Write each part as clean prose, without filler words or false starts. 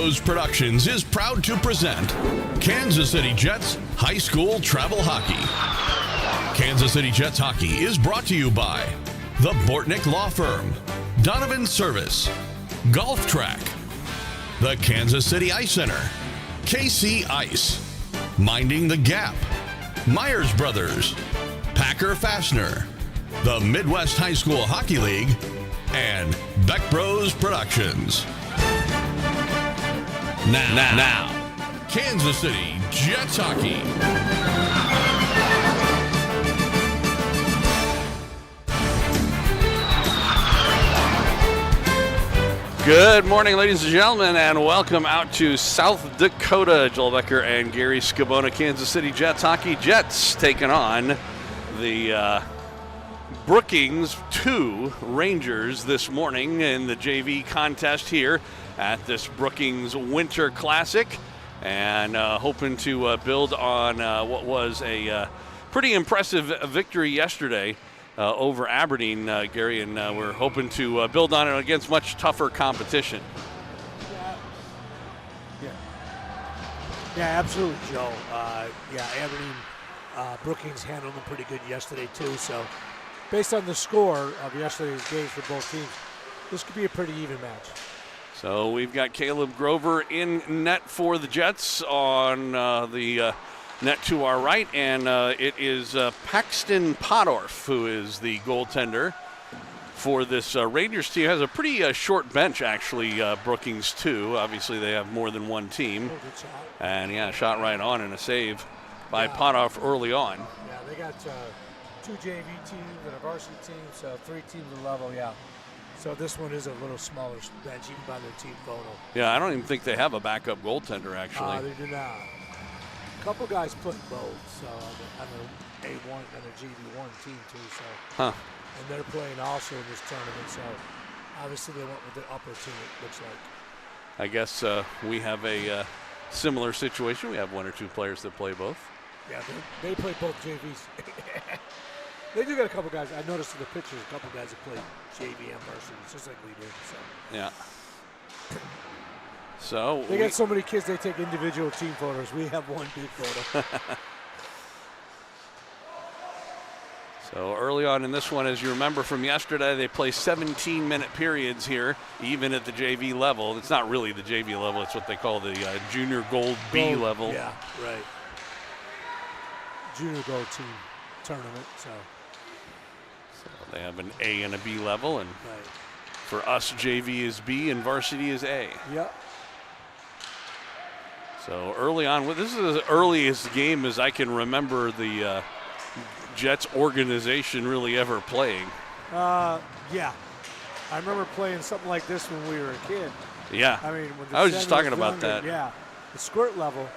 Bros Productions is proud to present Kansas City Jets High School Travel Hockey. Kansas City Jets Hockey is brought to you by the Bortnick Law Firm, Donovan Service, Golf Track, the Kansas City Ice Center, KC Ice, Minding the Gap, Myers Brothers, Packer Fastener, the Midwest High School Hockey League, and Beck Bros Productions. Now, Kansas City Jets Hockey. Good morning, ladies and gentlemen, and welcome out to South Dakota. Joel Becker and Gary Scabona, Kansas City Jets Hockey. Jets taking on the Brookings 2 Rangers this morning in the JV contest here at this Brookings Winter Classic, and hoping to build on what was a pretty impressive victory yesterday over Aberdeen, Gary, and we're hoping to build on it against much tougher competition. Yeah, absolutely, Joe. Aberdeen, Brookings handled them pretty good yesterday too. So, based on the score of yesterday's games for both teams, this could be a pretty even match. So we've got Caleb Grover in net for the Jets on the net to our right, and it is Paxton Podorf who is the goaltender for this Rangers team. Has a pretty short bench, actually, Brookings 2. Obviously, they have more than one team. Oh, good shot. And, yeah, shot right on and a save by Podorf early on. Yeah, they got two JV teams and a varsity team, so 3 teams at level, yeah. So this one is a little smaller bench, even by their team photo. Yeah, I don't even think they have a backup goaltender, actually. They do not. A couple guys put both, so on the A1 and the GV1 team too. So, and they're playing also in this tournament. So, obviously they went with the upper team. It looks like. I guess we have a similar situation. We have 1 or 2 players that play both. Yeah, they play both JVs. They do got a couple guys. I noticed in the pictures a couple guys that play JV and varsity, just like we do. So. Yeah. So they got so many kids, they take individual team photos. We have one big photo. So early on in this one, as you remember from yesterday, they play 17-minute periods here, even at the JV level. It's not really the JV level. It's what they call the Junior Gold B level. Yeah, right. Junior Gold team tournament. So they have an A and a B level, and for us, JV is B and varsity is A. Yep. So early on, this is as early as the game as I can remember the Jets organization really ever playing. Yeah. I remember playing something like this when we were a kid. Yeah. I mean, when I was just talking about that. Yeah. The squirt level,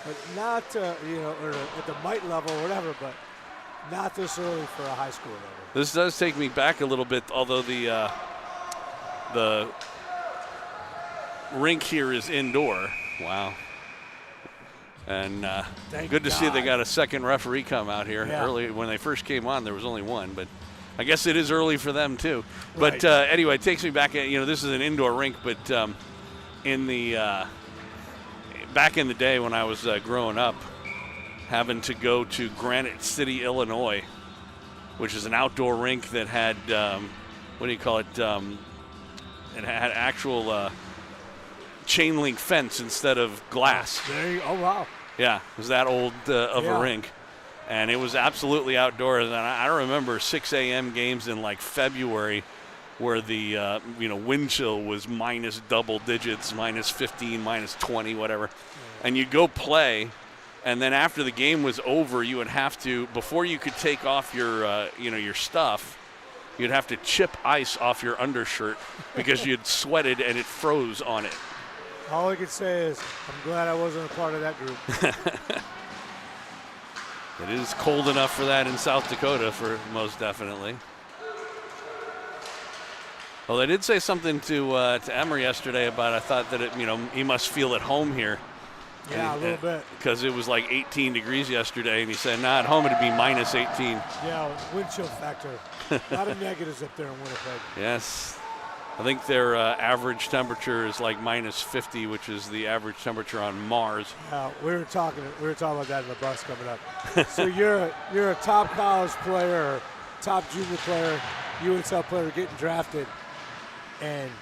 but not, or at the mite level or whatever, but not this early for a high school level. This does take me back a little bit, although the rink here is indoor. Wow. And good to see they got a second referee come out here. Yeah. Early when they first came on, there was only one, but I guess it is early for them too. Right. But anyway, it takes me back. This is an indoor rink, but in the back in the day when I was growing up, having to go to Granite City, Illinois, which is an outdoor rink that had it had actual chain link fence instead of glass. Oh wow. Yeah, it was that old of a rink. And it was absolutely outdoors. And I remember 6 a.m. games in like February where the wind chill was minus double digits, minus 15, minus 20, whatever. And you'd go play, and then after the game was over, you would have to, before you could take off your your stuff, you'd have to chip ice off your undershirt because you'd sweated and it froze on it. All I can say is I'm glad I wasn't a part of that group. It is cold enough for that in South Dakota, for most definitely. Well, they did say something to Emmer yesterday about, I thought that he must feel at home here. Yeah, a little bit. Because it was like 18 degrees yesterday, and he said, at home it'd be minus 18. Yeah, wind chill factor. A lot of negatives up there in Winnipeg. Yes. I think their average temperature is like -50, which is the average temperature on Mars. We were talking about that in the bus coming up. So you're a top college player, or top junior player, USL player getting drafted, and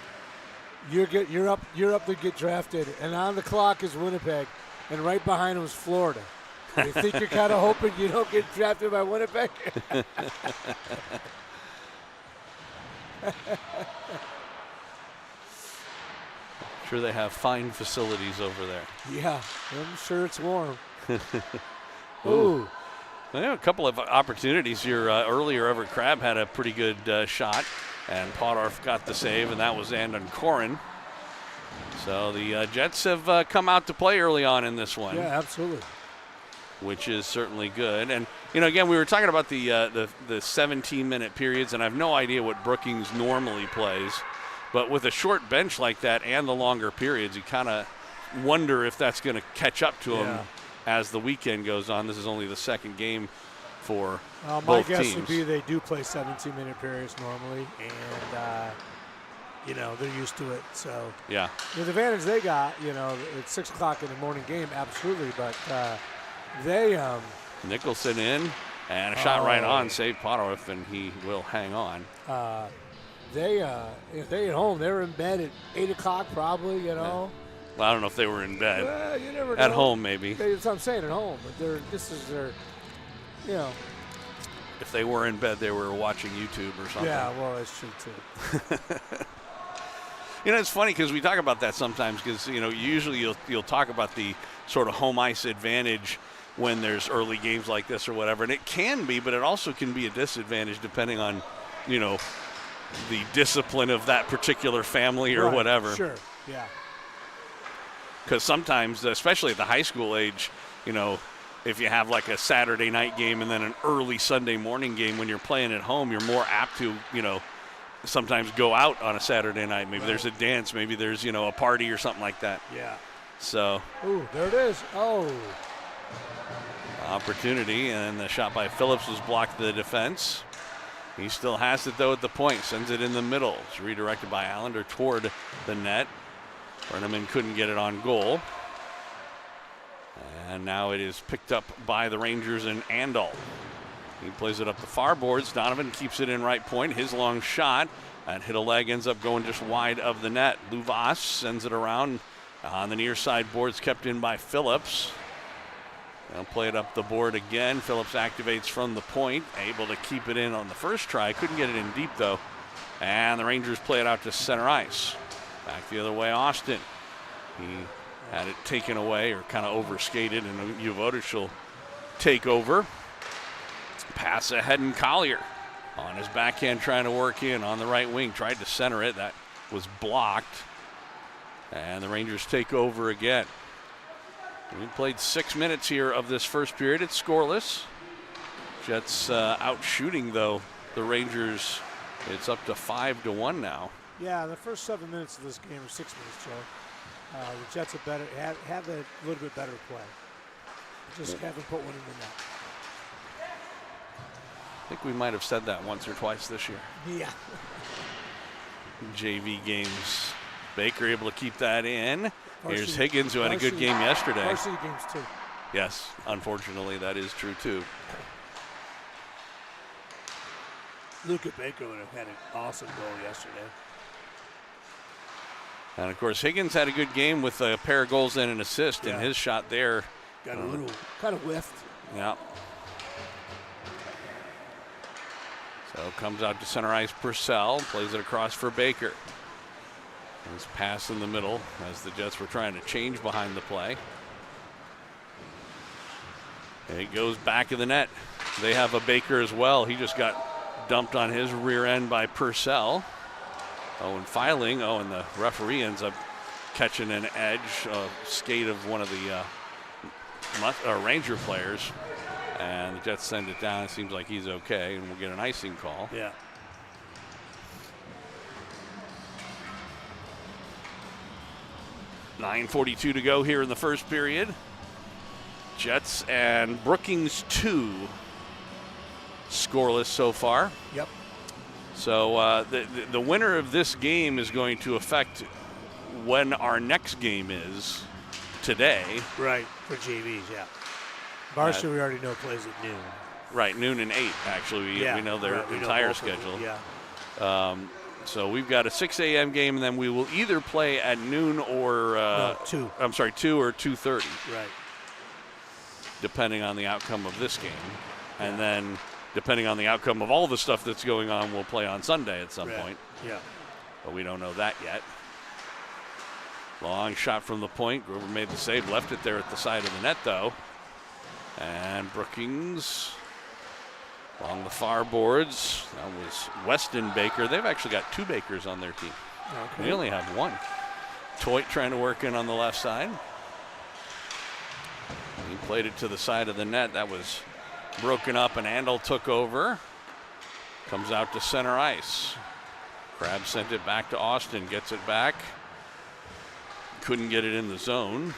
you're up to get drafted, and on the clock is Winnipeg, and right behind him is Florida. You think you're kind of hoping you don't get drafted by Winnipeg? Sure, they have fine facilities over there. Yeah, I'm sure it's warm. Ooh. Well, a couple of opportunities here. Earlier, Everett Crabbe had a pretty good shot, and Podorf got the save, and that was Andon Corin. So the Jets have come out to play early on in this one. Yeah, absolutely. Which is certainly good. And, again, we were talking about the 17-minute periods, and I have no idea what Brookings normally plays. But with a short bench like that and the longer periods, you kind of wonder if that's going to catch up to them as the weekend goes on. This is only the second game for both teams. My guess would be they do play 17-minute periods normally, and, they're used to it. So, yeah. The advantage they got, it's 6 o'clock in the morning game, absolutely. But they Nicholson in, and a shot right on, save Podorf, and he will hang on. If they at home, they're in bed at 8 o'clock probably, Well, I don't know if they were in bed. Well, you never know. At home, maybe. That's what I'm saying, at home. But this is their, If they were in bed, they were watching YouTube or something. Yeah, well, that's true, too. It's funny because we talk about that sometimes because, usually you'll talk about the sort of home ice advantage when there's early games like this or whatever. And it can be, but it also can be a disadvantage depending on, the discipline of that particular family or whatever. Sure, yeah. Because sometimes, especially at the high school age, if you have like a Saturday night game and then an early Sunday morning game when you're playing at home, you're more apt to, sometimes go out on a Saturday night. Maybe there's a dance, maybe there's, a party or something like that. Yeah. So. Ooh, there it is. Oh. Opportunity, and the shot by Phillips was blocked to the defense. He still has it, though, at the point. Sends it in the middle. It's redirected by Allender toward the net. Brenneman couldn't get it on goal. And now it is picked up by the Rangers and Andal. He plays it up the far boards. Donovan keeps it in right point. His long shot. That hit a leg, ends up going just wide of the net. Luvas sends it around on the near side boards, kept in by Phillips. They'll play it up the board again. Phillips activates from the point, able to keep it in on the first try. Couldn't get it in deep, though. And the Rangers play it out to center ice. Back the other way, Austin. He had it taken away or kind of overskated, and Uvotic will take over. Pass ahead, and Collier on his backhand trying to work in on the right wing. Tried to center it. That was blocked. And the Rangers take over again. We played 6 minutes here of this first period. It's scoreless. Jets out shooting, though, the Rangers. It's up to 5-1 now. Yeah, the first 7 minutes of this game, or 6 minutes, Joe. The Jets have a little bit better play. Just haven't put one in the net. I think we might have said that once or twice this year. Yeah. JV games. Baker able to keep that in. Here's Varsity, Higgins, who had a good game yesterday. Varsity games, too. Yes, unfortunately, that is true, too. Luca Baker would have had an awesome goal yesterday. And, of course, Higgins had a good game with a pair of goals and an assist, and his shot there. Got a little, kind of whiffed. Yeah. So comes out to center ice, Purcell, plays it across for Baker. This pass in the middle as the Jets were trying to change behind the play. It goes back of the net. They have a Baker as well. He just got dumped on his rear end by Purcell. And filing. And the referee ends up catching an edge, skate of one of the Ranger players. And the Jets send it down. It seems like he's okay, and we'll get an icing call. Yeah. .9:42 to go here in the first period. Jets and Brookings 2. Scoreless so far. Yep. So the winner of this game is going to affect when our next game is today. Right, for JVs, yeah. Varsity we already know plays at noon. Right, noon and 8, actually. We know their entire schedule. Yeah. So we've got a 6 a.m. game, and then we will either play at noon or 2. I'm sorry, 2 or 2:30. Right. Depending on the outcome of this game. And then depending on the outcome of all the stuff that's going on, we'll play on Sunday at some point. Yeah. But we don't know that yet. Long shot from the point. Grover made the save, left it there at the side of the net, though. And Brookings along the far boards. That was Weston Baker. They've actually got 2 Bakers on their team. Okay. We only have 1. Toit trying to work in on the left side. He played it to the side of the net. That was broken up, and Andel took over. Comes out to center ice. Crabbe sent it back to Austin. Gets it back. Couldn't get it in the zone.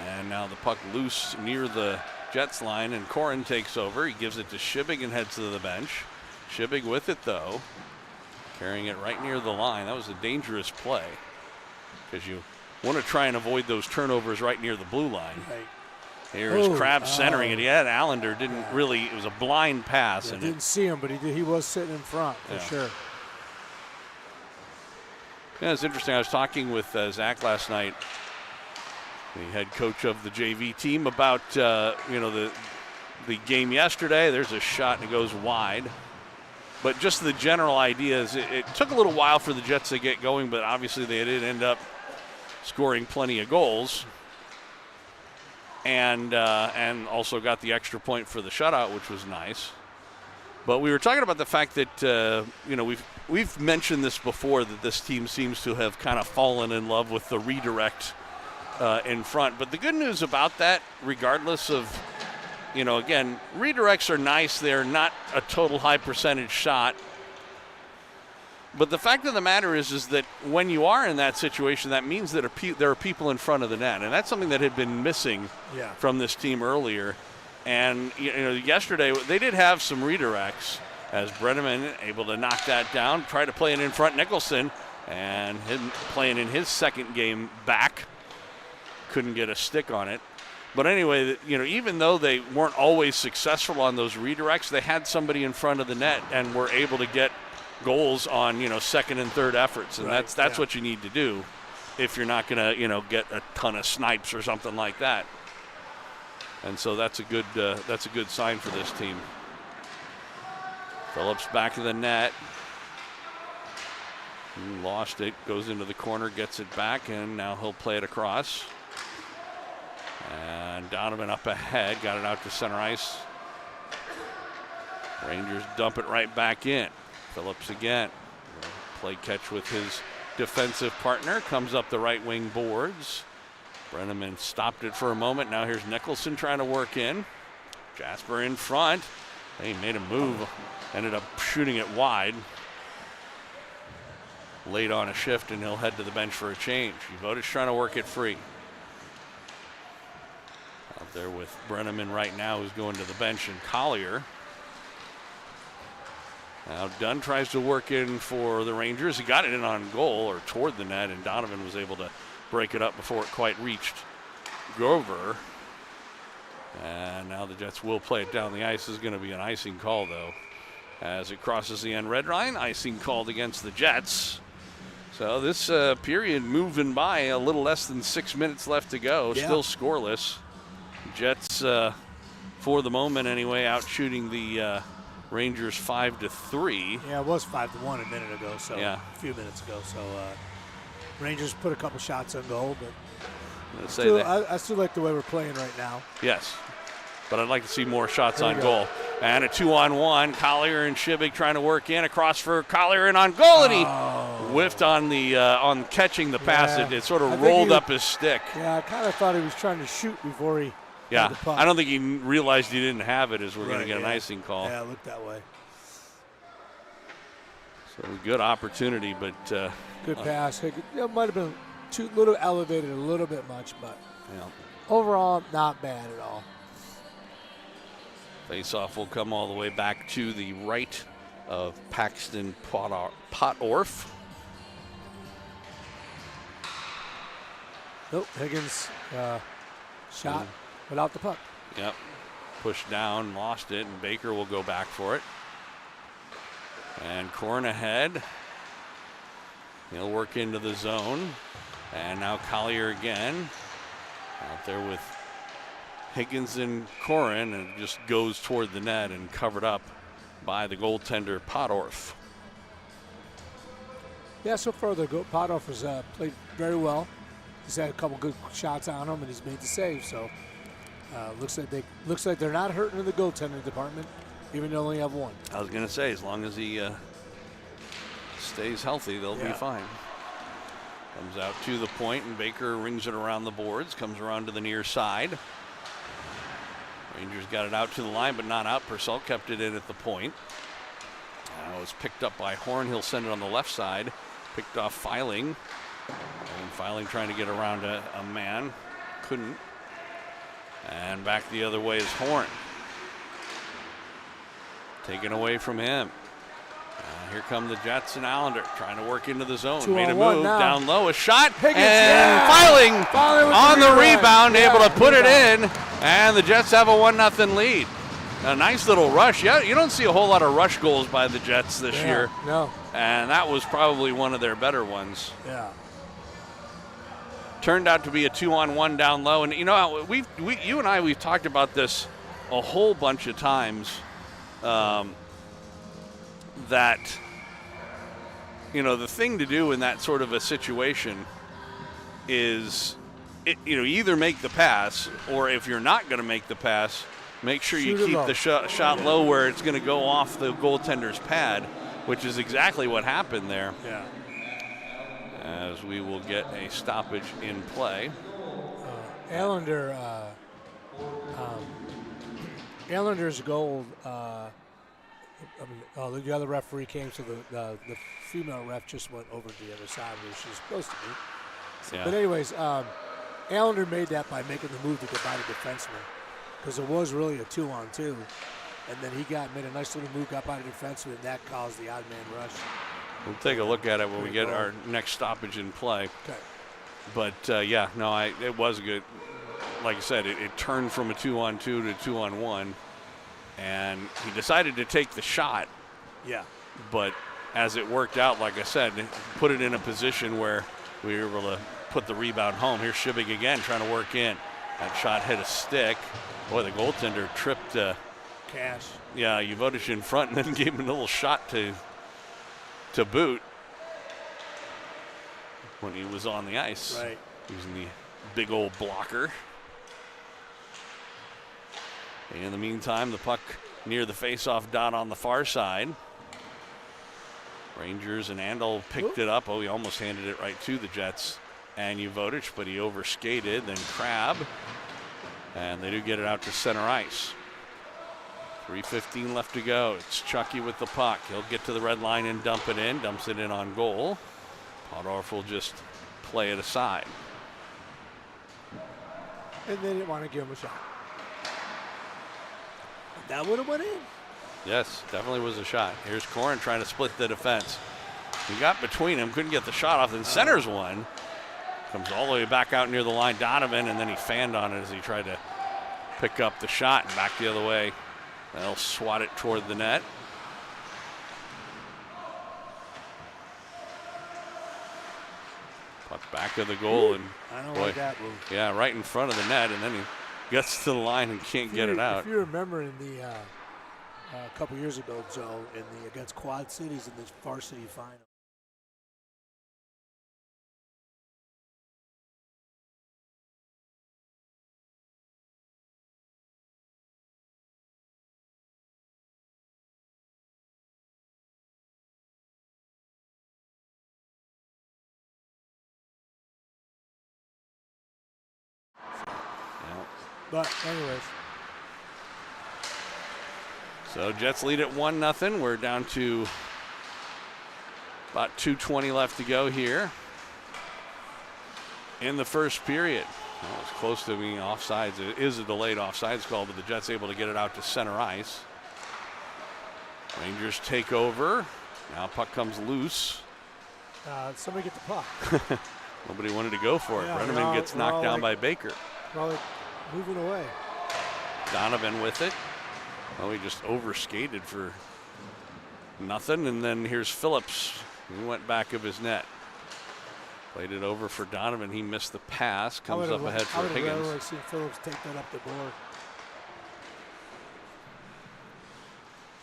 And now the puck loose near the Jets line, and Corin takes over. He gives it to Shibig and heads to the bench. Shibig with it, though. Carrying it right near the line. That was a dangerous play because you want to try and avoid those turnovers right near the blue line. Right. Here's Crabbe centering it. Yeah, Allender didn't really, it was a blind pass. I didn't see him, but he was sitting in front for sure. Yeah, it's interesting. I was talking with Zach last night, the head coach of the JV team, about the game yesterday. There's a shot and it goes wide. But just the general idea is it took a little while for the Jets to get going, but obviously they did end up scoring plenty of goals. And also got the extra point for the shutout, which was nice. But we were talking about the fact that we've mentioned this before, that this team seems to have kind of fallen in love with the redirect in front. But the good news about that, regardless of, again, redirects are nice. They're not a total high percentage shot. But the fact of the matter is that when you are in that situation, that means that there are people in front of the net. And that's something that had been missing from this team earlier. And, yesterday they did have some redirects, as Brenneman able to knock that down, try to play it in front. Nicholson, and him playing in his second game back, couldn't get a stick on it. But anyway, even though they weren't always successful on those redirects, they had somebody in front of the net and were able to get goals on second and third efforts, and that's what you need to do if you're not going to get a ton of snipes or something like that. And so that's a good sign for this team. Phillips back of the net. He lost it, goes into the corner, gets it back, and now he'll play it across. And Donovan up ahead, got it out to center ice. Rangers dump it right back in. Phillips again. Play catch with his defensive partner. Comes up the right wing boards. Brenneman stopped it for a moment. Now here's Nicholson trying to work in. Jasper in front. He made a move. Ended up shooting it wide. Late on a shift, and he'll head to the bench for a change. Uvotić trying to work it free. Out there with Brenneman right now, who's going to the bench, and Collier. Now Dunn tries to work in for the Rangers. He got it in on goal or toward the net, and Donovan was able to break it up before it quite reached Grover. And now the Jets will play it down the ice. This is going to be an icing call, though. As it crosses the end red line, icing called against the Jets. So this period moving by, a little less than 6 minutes left to go. Yeah. Still scoreless. Jets, for the moment anyway, out shooting the Rangers 5-3. Yeah, it was 5-1 a minute ago, so a few minutes ago. So Rangers put a couple shots on goal, but I still like the way we're playing right now. Yes, but I'd like to see more shots on goal. And a 2-on-1, Collier and Shibig trying to work in, across for Collier and on goal, and he whiffed on the on catching the pass. It sort of rolled up his stick. Yeah, I kind of thought he was trying to shoot before he had the puck. I don't think he realized he didn't have it as we're going to get an icing call. Yeah, it looked that way. So good opportunity, but good pass. It might have been too little elevated a little bit much, but overall not bad at all. Face-off will come all the way back to the right of Paxton Potorf. Nope, Higgins shot without the puck. Yep, pushed down, lost it, and Baker will go back for it. And Corn ahead. He'll work into the zone. And now Collier again. Out there with Higgins and Corin, and it just goes toward the net and covered up by the goaltender Potorf. Yeah, so far Potorf has played very well. He's had a couple good shots on him, and he's made the save. So looks like they're not hurting in the goaltending department, even though they only have one. I was going to say, as long as he stays healthy, they'll be fine. Comes out to the point, and Baker rings it around the boards, comes around to the near side. Rangers got it out to the line, but not out. Purcell kept it in at the point. It was picked up by Horn. He'll send it on the left side. Picked off Filing. And Filing trying to get around a man. Couldn't. And back the other way is Horn. Taken away from him. Here come the Jets and Allender trying to work into the zone. Made a move down low, a shot, Higgins, and Filing on the rebound, able to put it in, and the Jets have a 1-0 lead. A nice little rush. Yeah, you don't see a whole lot of rush goals by the Jets this year. No. And that was probably one of their better ones. Yeah. Turned out to be a 2-on-1 down low, and you know, you and I, we've talked about this a whole bunch of times. That, you know, the thing to do in that sort of a situation is, either make the pass, or if you're not going to make the pass, make sure you keep the shot low where it's going to go off the goaltender's pad, which is exactly what happened there. Yeah. As we will get a stoppage in play. Allender's goal. The other referee came, so the female ref just went over to the other side where she was supposed to be. So, but anyways, Allender made that by making the move to get by the defenseman, because it was really a 2-on-2, and then he made a nice little move, got by the defenseman, and that caused the odd man rush. We'll take a look at it when we get our next stoppage in play. Okay. But it was good. Like I said, it turned from a 2-on-2 to a 2-on-1. And he decided to take the shot. Yeah. But as it worked out, like I said, put it in a position where we were able to put the rebound home. Here's Shibig again trying to work in. That shot hit a stick. Boy, the goaltender tripped Cash. Yeah, Uvodich in front and then gave him a little shot to boot when he was on the ice. Right. Using the big old blocker. In the meantime, the puck near the face-off dot on the far side. Rangers and Andel picked it up. Oh, he almost handed it right to the Jets and Uvodich, but he overskated. Then Crab, and they do get it out to center ice. 3:15 left to go. It's Chucky with the puck. He'll get to the red line and dump it in. Dumps it in on goal. Podorf will just play it aside. And they didn't want to give him a shot. That would have went in. Yes, definitely was a shot. Here's Corin trying to split the defense. He got between him, couldn't get the shot off, then centers one. Comes all the way back out near the line, Donovan, and then he fanned on it as he tried to pick up the shot and back the other way. They'll swat it toward the net. Puck back of the goal, and I don't like that move. Yeah, right in front of the net, and then he gets to the line and can't get it out. If you remember in the a couple years ago, Joe, against Quad Cities in the varsity final. But anyways. So Jets lead at 1-0. We're down to about 2:20 left to go here in the first period. Well, it's close to being offsides. It is a delayed offsides call, but the Jets able to get it out to center ice. Rangers take over. Now puck comes loose. Somebody get the puck. Nobody wanted to go for it. Yeah, Brenneman gets knocked down by Baker. Probably moving away. Donovan with it. Oh, he just overskated for nothing. And then here's Phillips. He went back of his net. Played it over for Donovan. He missed the pass. Comes up ahead for Higgins. I would have seen Phillips take that up the board.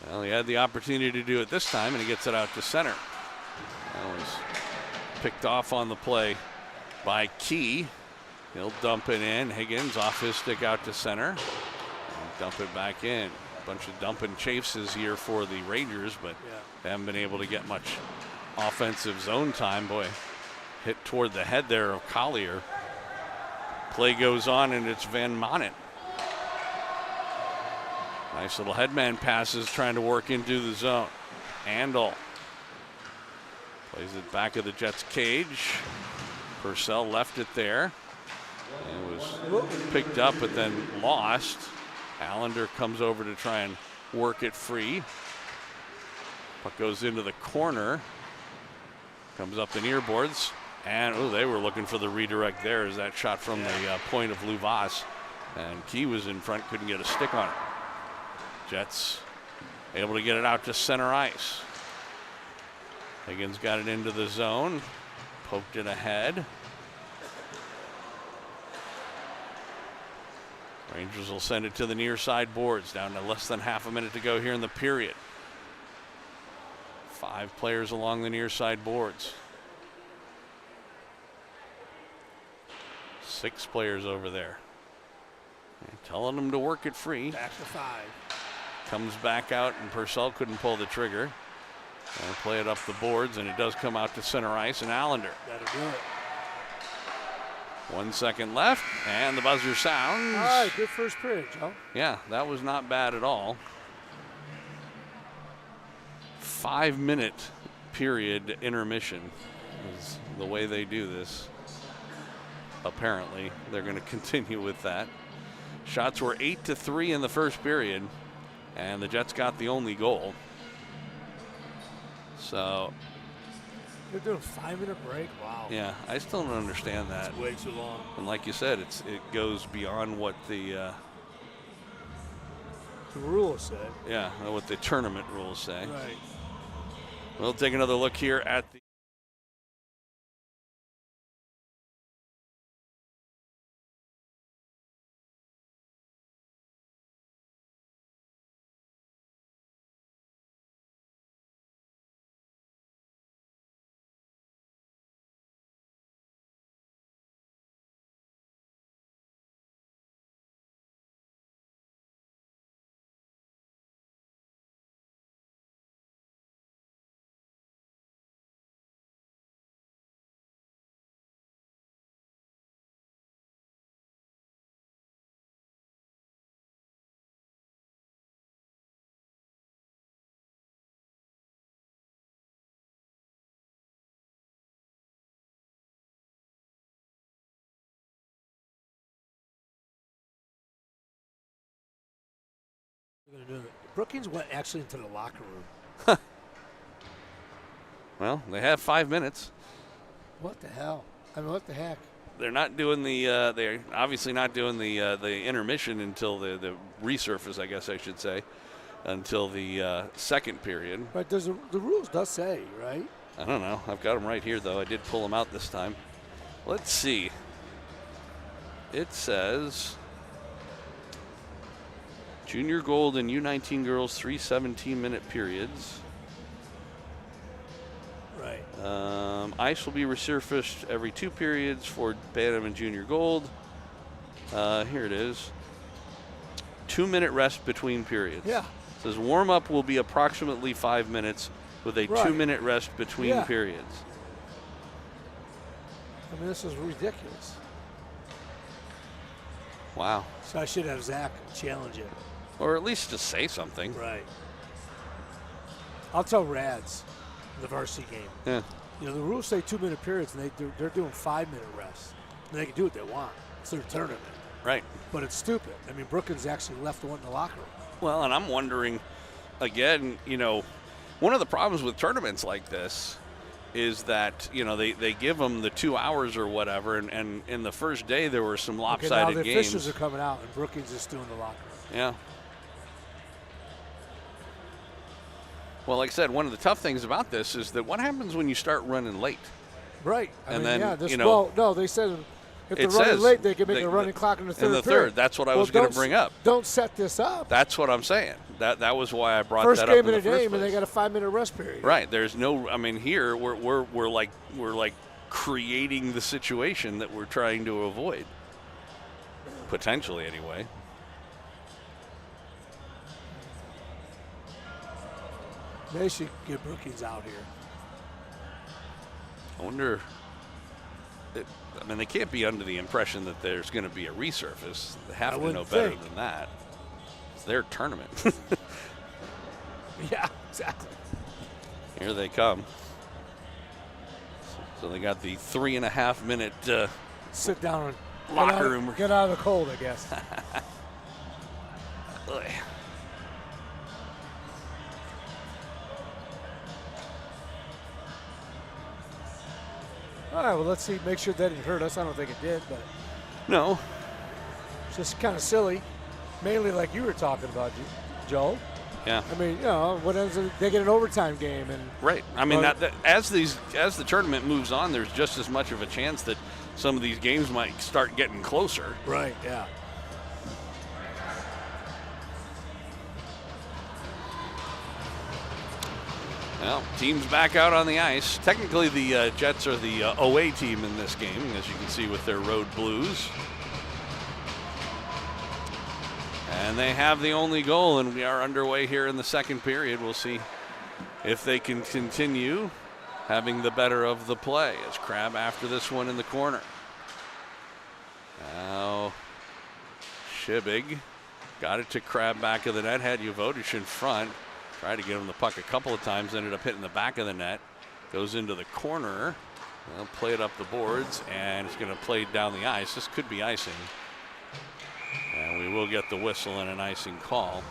Well, he had the opportunity to do it this time, and he gets it out to center. That was picked off on the play by Key. He'll dump it in. Higgins off his stick out to center. And dump it back in. Bunch of dump and chases here for the Rangers, but they haven't been able to get much offensive zone time. Boy, hit toward the head there of Collier. Play goes on, and it's Van Monet. Nice little headman passes trying to work into the zone. Andel plays it back of the Jets' cage. Purcell left it there. It was picked up but then lost. Allender comes over to try and work it free. Puck goes into the corner. Comes up the near boards. And they were looking for the redirect there as that shot from the point of Luvas. And Key was in front, couldn't get a stick on it. Jets able to get it out to center ice. Higgins got it into the zone, poked it ahead. Rangers will send it to the near side boards, down to less than half a minute to go here in the period. 5 players along the near side boards. 6 players over there. And telling them to work it free. Back to 5. Comes back out, and Purcell couldn't pull the trigger. And play it up the boards, and it does come out to center ice, and Allender. That'll do it. 1 second left, and the buzzer sounds. All right, good first period, Joe. Yeah, that was not bad at all. 5-minute period intermission is the way they do this. Apparently, they're going to continue with that. Shots were 8-3 in the first period. And the Jets got the only goal. So they're doing a 5-minute break. Wow. Yeah, I still don't understand that. That's way too long. And like you said, it goes beyond what the rules say. Yeah, what the tournament rules say. Right. We'll take another look here at the. Going to do it. Brookings went actually into the locker room. Well, they have 5 minutes. What the hell? I mean, what the heck? They're not doing the. They're obviously not doing the intermission until the resurface, I guess I should say, until the second period. Right. The rules does say, right? I don't know. I've got them right here, though. I did pull them out this time. Let's see. It says. Junior gold and U19 girls, 3 17-minute periods. Right. Ice will be resurfaced every 2 periods for Bantam and junior gold. Here it is. 2-minute rest between periods. Yeah. It says warm-up will be approximately 5 minutes with a 2-minute rest between periods. I mean, this is ridiculous. Wow. So I should have Zach challenge it. Or at least just say something. Right. I'll tell Rads, the varsity game. Yeah. You know, the rules say 2-minute periods, and they're doing 5-minute rests. And they can do what they want. It's their tournament. Right. But it's stupid. I mean, Brookings actually left one in the locker room. Well, and I'm wondering, again, one of the problems with tournaments like this is that, they give them the 2 hours or whatever, and in the first day there were some lopsided now the games. officials are coming out, and Brookings is still in the locker room. Yeah. Well, like I said, one of the tough things about this is that what happens when you start running late? Right. I mean, no, they said if they're running late, they can make a running clock in the third period. That's what I was going to bring up. Don't set this up. That's what I'm saying. That was why I brought first that up in game the of the first game, place. and they got a 5-minute rest period. Right. There's no. I mean, here we're like creating the situation that we're trying to avoid. Potentially, anyway. They should get Brookings out here. I wonder. They can't be under the impression that there's going to be a resurface. They have to know better than that. It's their tournament. Yeah, exactly. Here they come. So they got the 3.5 minute sit down and locker room. Get out of the cold, I guess. All right, well, let's see. Make sure that didn't hurt us. I don't think it did, but no. It's just kind of silly. Mainly like you were talking about, Joe. Yeah. I mean, what ends up, they get an overtime game, and right. I mean, as the tournament moves on, there's just as much of a chance that some of these games might start getting closer. Right. Yeah. Well, team's back out on the ice. Technically, the Jets are the away team in this game, as you can see with their road blues. And they have the only goal, and we are underway here in the second period. We'll see if they can continue having the better of the play as Crabb after this one in the corner. Now, Shibig got it to Crabb back of the net, had Jovodic in front. Tried to get him the puck a couple of times, ended up hitting the back of the net. Goes into the corner. They'll play it up the boards, and it's going to play down the ice. This could be icing. And we will get the whistle and an icing call.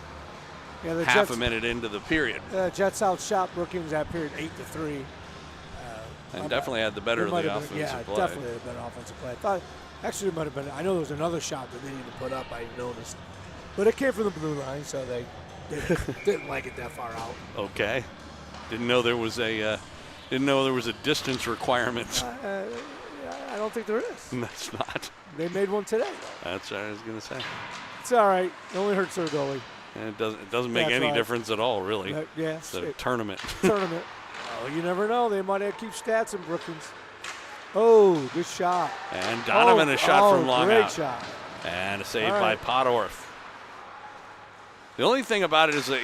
Yeah, the Half Jets, a minute into the period. Jets outshot Brookings that period 8-3. And definitely had the better of the offensive play. Yeah, definitely had a better offensive play. I thought, actually, it might have been, I know there was another shot that they needed to put up, I noticed. But it came from the blue line, so they didn't like it that far out. Okay. Didn't know there was a distance requirement. I don't think there is. That's not. They made one today. That's what I was going to say. It's all right. It only hurts their goalie. And it doesn't make any difference at all, really. Yeah, it's a tournament. Tournament. Oh, you never know. They might have to keep stats in Brookings. Oh, good shot. And Donovan a shot from long great out. Shot. And a save by Podorf. The only thing about it is that,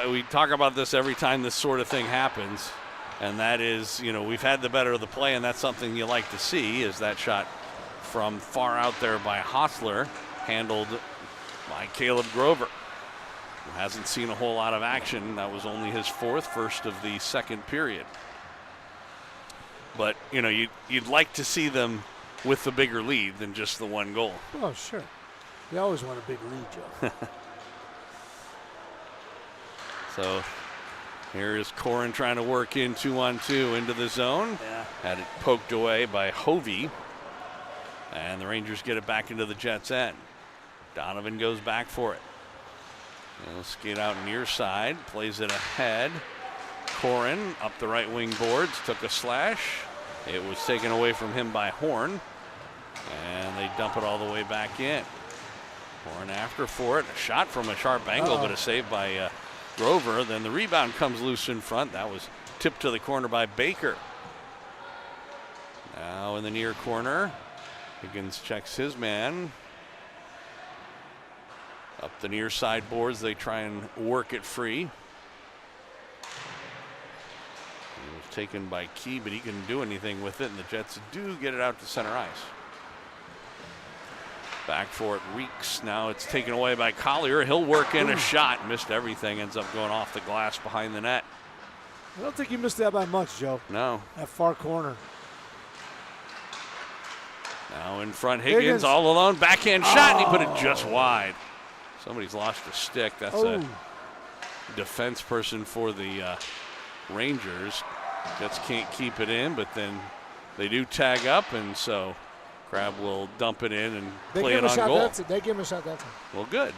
we talk about this every time this sort of thing happens, and that is, we've had the better of the play, and that's something you like to see, is that shot from far out there by Hostler, handled by Caleb Grover, who hasn't seen a whole lot of action. That was only his first of the second period. But, you'd like to see them with the bigger lead than just the one goal. Oh, sure. You always want a big lead, Joe. So here is Corin trying to work in 2-on-2 into the zone. Yeah. Had it poked away by Hovey. And the Rangers get it back into the Jets' end. Donovan goes back for it. He'll skate out near side, plays it ahead. Corin up the right wing boards, took a slash. It was taken away from him by Horn. And they dump it all the way back in. Horn after for it. A shot from a sharp angle, but a save by Grover. Then the rebound comes loose in front. That was tipped to the corner by Baker. Now in the near corner, Higgins checks his man. Up the near side boards, they try and work it free. He was taken by Key, but he couldn't do anything with it, and the Jets do get it out to center ice. Back for it, Reeks. Now it's taken away by Collier. He'll work in a shot. Missed everything. Ends up going off the glass behind the net. I don't think you missed that by much, Joe. No. That far corner. Now in front, Higgins all alone. Backhand shot, and he put it just wide. Somebody's lost a stick. That's a defense person for the Rangers. Jets can't keep it in, but then they do tag up, and so Crab will dump it in and play it on goal. They give him a shot that time. Well, good.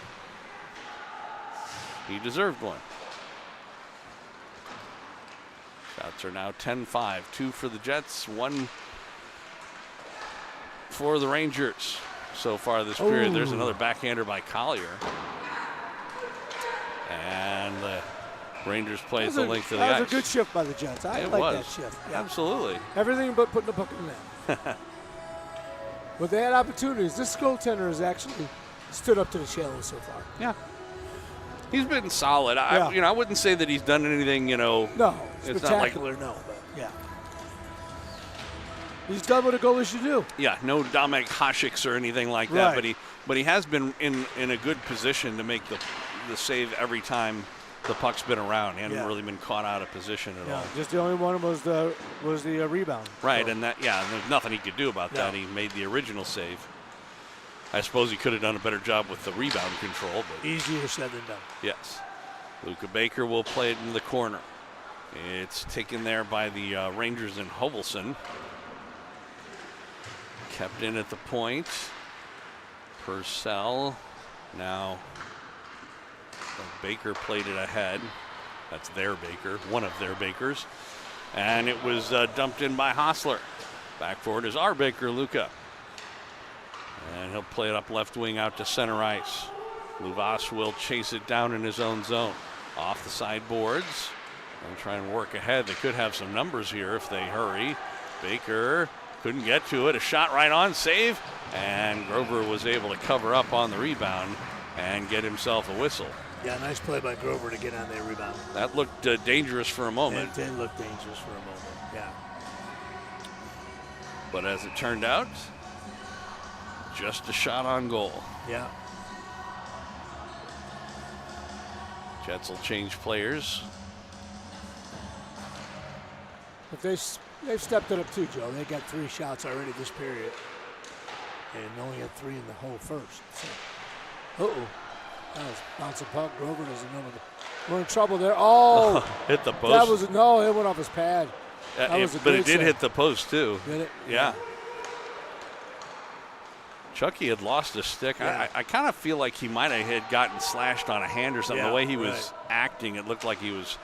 He deserved one. Shots are now 10-5. 2 for the Jets, 1 for the Rangers so far this period. There's another backhander by Collier. And the Rangers play at the length of the ice. That was a good shift by the Jets. I like that shift. Yeah. Absolutely. Everything but putting the puck in net. But they had opportunities. This goaltender has actually stood up to the challenge so far. Yeah. He's been solid. I wouldn't say that he's done anything, No, it's not like, but yeah. He's done what a goalie should do. Yeah, no Dominik Hasik's or anything like that, but he has been in a good position to make the save every time the puck's been around. He hasn't really been caught out of position at all. Just the only one was the rebound. Right, so. And there's nothing he could do about that. He made the original save. I suppose he could have done a better job with the rebound control, but easier said than done. Yes. Luca Baker will play it in the corner. It's taken there by the Rangers and Hovelson. Kept in at the point. Purcell. Now Baker played it ahead. That's their Baker, one of their Bakers. And it was dumped in by Hostler. Back forward is our Baker, Luca. And he'll play it up left wing out to center ice. Luvas will chase it down in his own zone. Off the sideboards. And try and work ahead. They could have some numbers here if they hurry. Baker couldn't get to it. A shot right on, save. And Grover was able to cover up on the rebound and get himself a whistle. Yeah, nice play by Grover to get on that rebound. That looked dangerous for a moment. It did look dangerous for a moment, yeah. But as it turned out, just a shot on goal. Yeah. Jets will change players. But they've stepped it up too, Joe. They got 3 shots already this period. And only had 3 in the whole first. So. That was bouncing puck. Grover doesn't know. We're in trouble there. Oh. Hit the post. That was, no, it went off his pad. That was a but it did save. hit the post too. Did it? Yeah. Chucky had lost a stick. Yeah. I kind of feel like he might have had gotten slashed on a hand or something. The way he was right. acting, it looked like he was,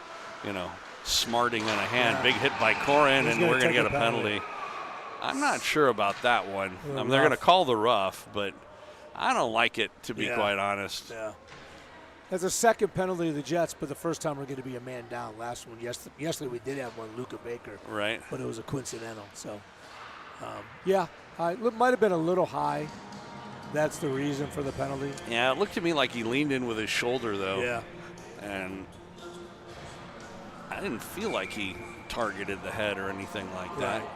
smarting on a hand. Yeah. Big hit by Corin, and we're going to get a penalty. I'm not sure about that one. They're going to call the rough, but I don't like it, to be quite honest. Yeah. That's a second penalty of the Jets, but the first time we're going to be a man down. Last one, yesterday we did have one, Luca Baker. Right. But it was a coincidental. So, it might have been a little high. That's the reason for the penalty. Yeah, it looked to me like he leaned in with his shoulder, though. Yeah. And I didn't feel like he targeted the head or anything like that. Right.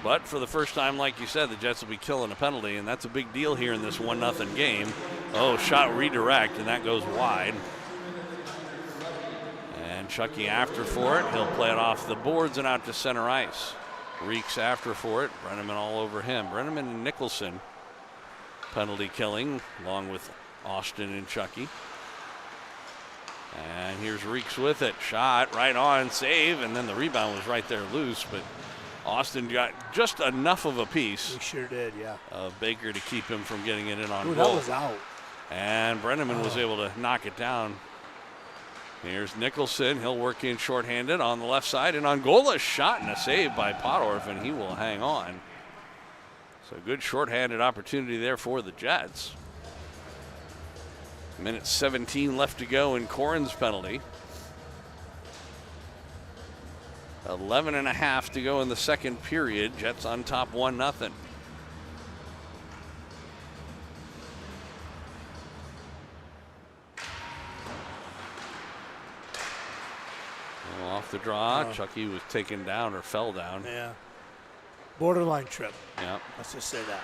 But for the first time, like you said, the Jets will be killing a penalty, and that's a big deal here in this 1-0 game. Oh, shot redirect, and that goes wide. And Chucky after for it. He'll play it off the boards and out to center ice. Reeks after for it. Brenneman all over him. Brenneman and Nicholson penalty killing, along with Austin and Chucky. And here's Reeks with it. Shot right on, save, and then the rebound was right there loose, but Austin got just enough of a piece. He sure did, yeah. Of Baker to keep him from getting it in on goal. goal. That was out. And Brenneman was able to knock it down. Here's Nicholson. He'll work in shorthanded on the left side. And on goal, a shot and a save by Pottorff, and he will hang on. So good shorthanded opportunity there for the Jets. Minute 17 left to go in Corin's penalty. 11.5 to go in the second period. Jets on top 1-0. Off the draw, Chucky was taken down or fell down. Yeah. Borderline trip. Yeah. Let's just say that.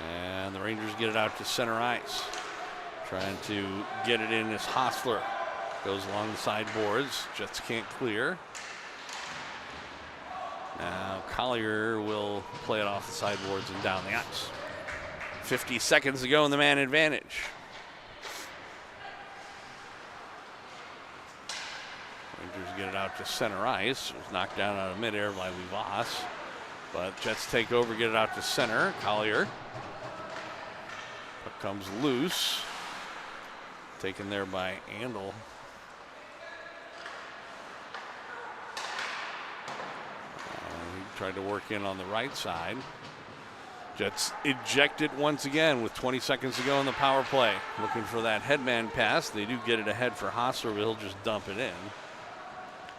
And the Rangers get it out to center ice. Trying to get it in as Hostler goes along the sideboards. Jets can't clear. Now Collier will play it off the sideboards and down the ice. 50 seconds to go in the man advantage. Rangers get it out to center ice. It was knocked down out of midair by Vivas. But Jets take over, get it out to center. Collier. Puck comes loose. Taken there by Andel. He tried to work in on the right side. Jets ejected once again with 20 seconds to go in the power play. Looking for that headman pass. They do get it ahead for Hostler, but he'll just dump it in.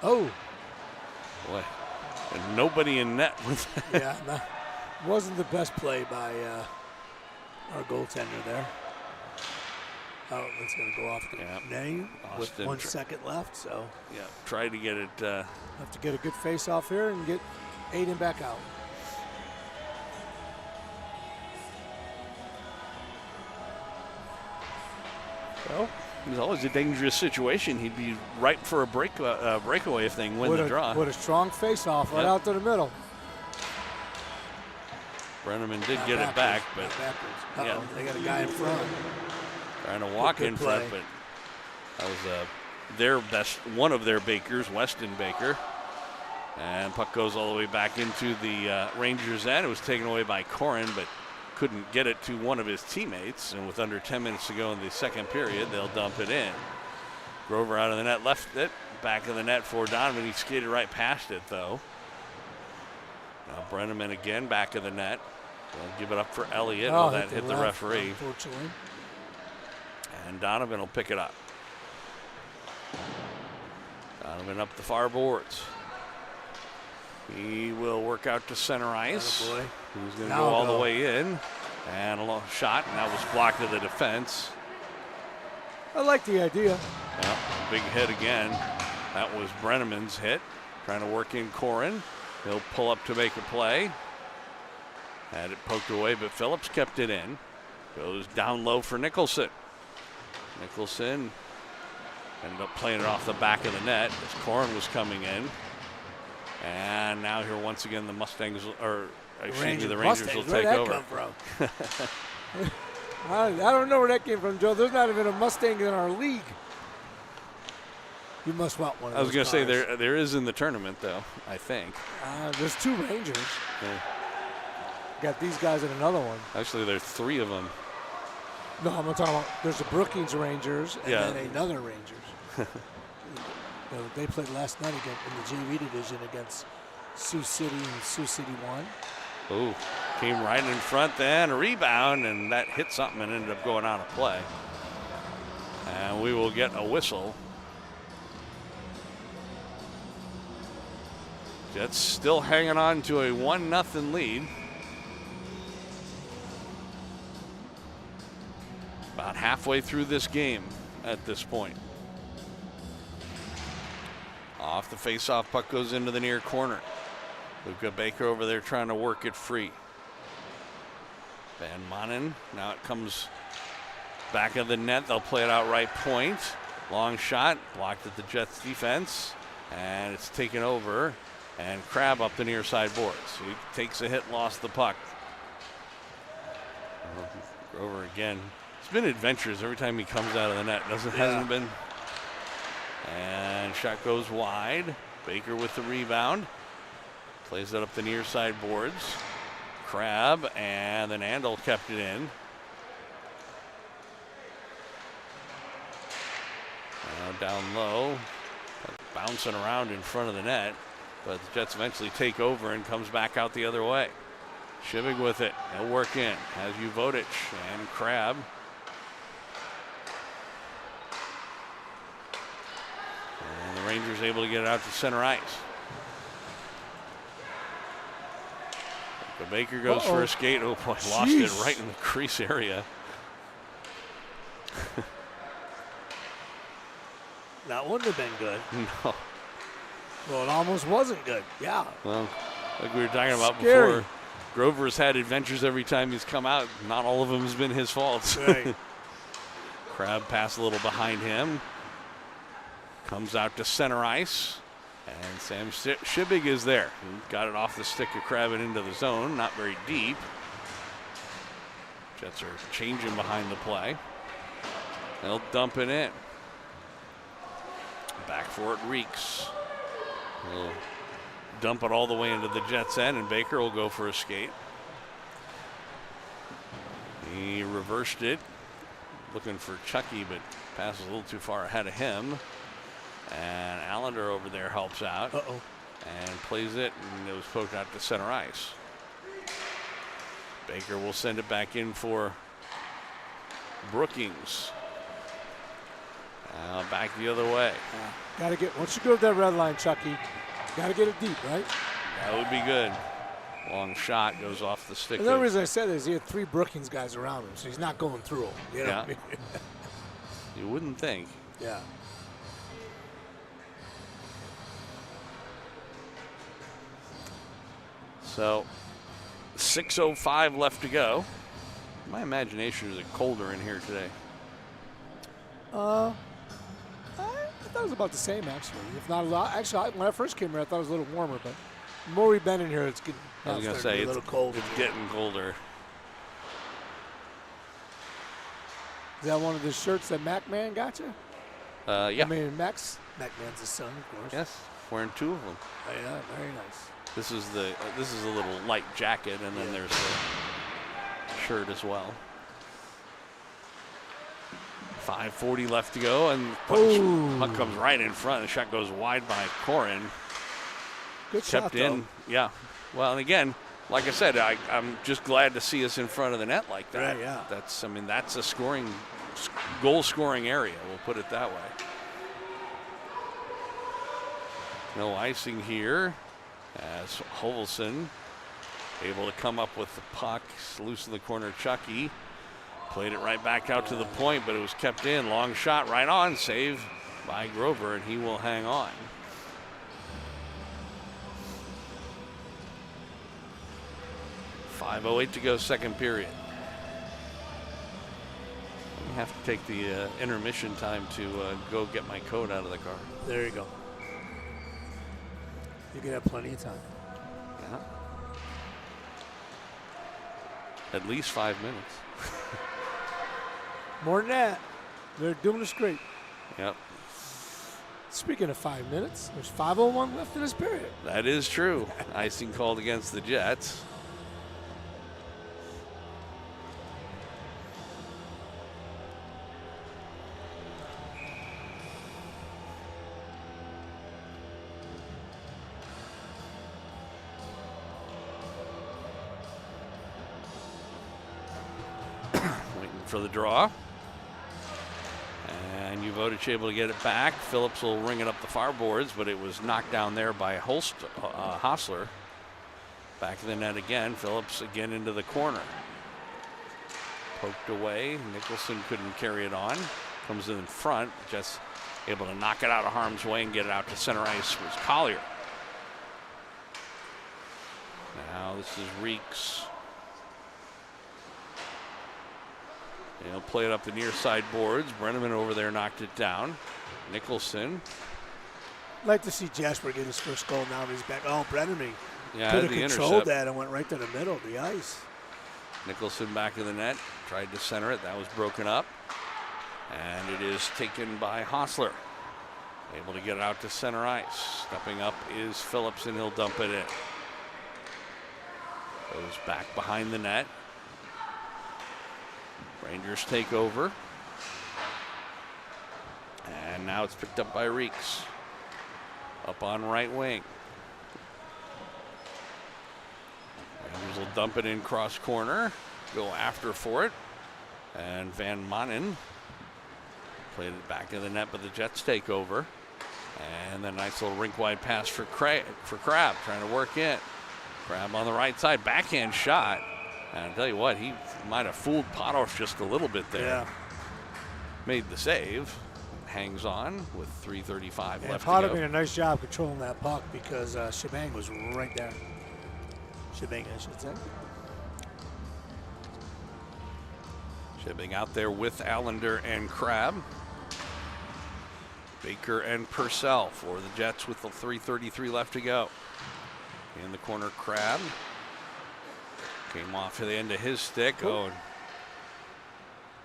Oh. Boy. And nobody in net with that. Yeah, no, wasn't the best play by our goaltender there. Oh, it's going to go off the name with 1 second left. So yeah, try to get it. Have to get a good face off here and get Aiden back out. Well, it was always a dangerous situation. He'd be ripe for a breakaway if they win the draw. With a strong face-off right out to the middle. Brenneman did get it back, but yeah, they got a guy in front. Trying to walk in front, but that was their best, one of their Bakers, Weston Baker. And puck goes all the way back into the Rangers' end. It was taken away by Corin, but couldn't get it to one of his teammates. And with under 10 minutes to go in the second period, they'll dump it in. Grover out of the net, left it, back of the net for Donovan. He skated right past it, though. Now Brenneman again, back of the net. They'll give it up for Elliott. Oh, that hit the referee. Unfortunately. And Donovan will pick it up. Donovan up the far boards. He will work out to center ice. He's going to go all the way in. And a long shot, and that was blocked to the defense. I like the idea. Well, big hit again. That was Brenneman's hit. Trying to work in Corin. He'll pull up to make a play. Had it poked away, but Phillips kept it in. Goes down low for Nicholson. Nicholson ended up playing it off the back of the net as Corin was coming in. And now here once again the Mustangs, or excuse me, the Rangers will take over. I don't know where that came from, Joe. There's not even a Mustang in our league. You must want one of those. I was going to say there is in the tournament, though, I think. There's 2 Rangers. Yeah. Got these guys in another one. Actually, there's 3 of them. No, I'm talking about there's the Brookings Rangers and then another Rangers. They played last night again in the JV division against Sioux City and Sioux City won. Oh, came right in front then, a rebound, and that hit something and ended up going out of play. And we will get a whistle. Jets still hanging on to a 1-0 lead. About halfway through this game at this point. Off the face-off, puck goes into the near corner. We've got Baker over there trying to work it free. Van Manen, now it comes back of the net. They'll play it out right point. Long shot, blocked at the Jets defense, and it's taken over. And Crab up the near side boards. He takes a hit, lost the puck. Grover again. It's been adventures every time he comes out of the net. Hasn't been. And shot goes wide. Baker with the rebound. Plays it up the near side boards. Crab and then Andel kept it in. Now down low. Bouncing around in front of the net. But the Jets eventually take over and comes back out the other way. Shivig with it. He'll work in. Has Uvodich and Crab. And the Rangers able to get it out to center ice. The Baker goes for a skate. Oh boy, lost it right in the crease area. That wouldn't have been good. No. Well, it almost wasn't good. Yeah. Well, like we were talking about before, Grover's had adventures every time he's come out. Not all of them has been his fault. Right. Crab pass a little behind him. Comes out to center ice. And Sam Shibig is there. He got it off the stick of Crab and into the zone. Not very deep. Jets are changing behind the play. They'll dump it in. Back for it, Reeks. He'll dump it all the way into the Jets' end, and Baker will go for a skate. He reversed it, looking for Chucky, but passes a little too far ahead of him. And Allender over there helps out. And plays it, and it was poked out to center ice. Baker will send it back in for Brookings. Back the other way. Got to get, once you go to that red line, Chucky, got to get it deep, right? That would be good. Long shot goes off the stick. Another reason I said is he had 3 Brookings guys around him, so he's not going through them. You know what I mean? You wouldn't think. Yeah. So, 6:05 left to go. My imagination is colder in here today. I thought it was about the same, actually. If not a lot. Actually, when I first came here, I thought it was a little warmer, but the more we've been in here, it's getting, I was going to say, a little colder. It's getting colder. Is that one of the shirts that Mac Man got you? Yeah. I mean, Mac Man's his son, of course. Yes, wearing 2 of them. Oh, yeah, very nice. This is a little light jacket, and then there's the shirt as well. 5:40 left to go, and puck comes right in front. The shot goes wide by Corin. Good shot, Kept in, yeah. Well, and again, like I said, I'm just glad to see us in front of the net like that. Right, yeah. That's a goal-scoring area. We'll put it that way. No icing here, as Hovelson able to come up with the puck, loose in the corner. Chucky played it right back out to the point, but it was kept in. Long shot right on, save by Grover, and he will hang on. .508 to go, second period. I have to take the intermission time to go get my coat out of the car. There you go. You can have plenty of time. Yeah. At least 5 minutes. More than that. They're doing us great. Yep. Speaking of 5 minutes, there's 5:01 left in this period. That is true. Icing called against the Jets. For the draw. And Uvodic able to get it back. Phillips will ring it up the far boards, but it was knocked down there by Hostler. Back of the net again. Phillips again into the corner. Poked away. Nicholson couldn't carry it on. Comes in front. Just able to knock it out of harm's way and get it out to center ice was Collier. Now this is Reeks. He'll play it up the near side boards. Brenneman over there knocked it down. Nicholson. I'd like to see Jasper get his first goal now that he's back. Oh, Brenneman could have controlled intercept. that and went right to the middle of the ice. Nicholson back of the net. Tried to center it. That was broken up. And it is taken by Hostler. Able to get it out to center ice. Stepping up is Phillips, and he'll dump it in. Goes back behind the net. Rangers take over. And now it's picked up by Reeks. Up on right wing. Rangers will dump it in cross corner. Go after for it. And Van Manen played it back in the net, but the Jets take over. And then nice little rink-wide pass for Crab, trying to work in. Crab on the right side, backhand shot. And I'll tell you what, he might have fooled Potoff just a little bit there. Yeah. Made the save. Hangs on with 3:35 left Potoff to go. did a nice job controlling that puck because Shebang was right there. Shebang, I should say. Shipping out there with Allender and Crab. Baker and Purcell for the Jets with the 3:33 left to go. In the corner, Crab. Came off to the end of his stick. Oh, and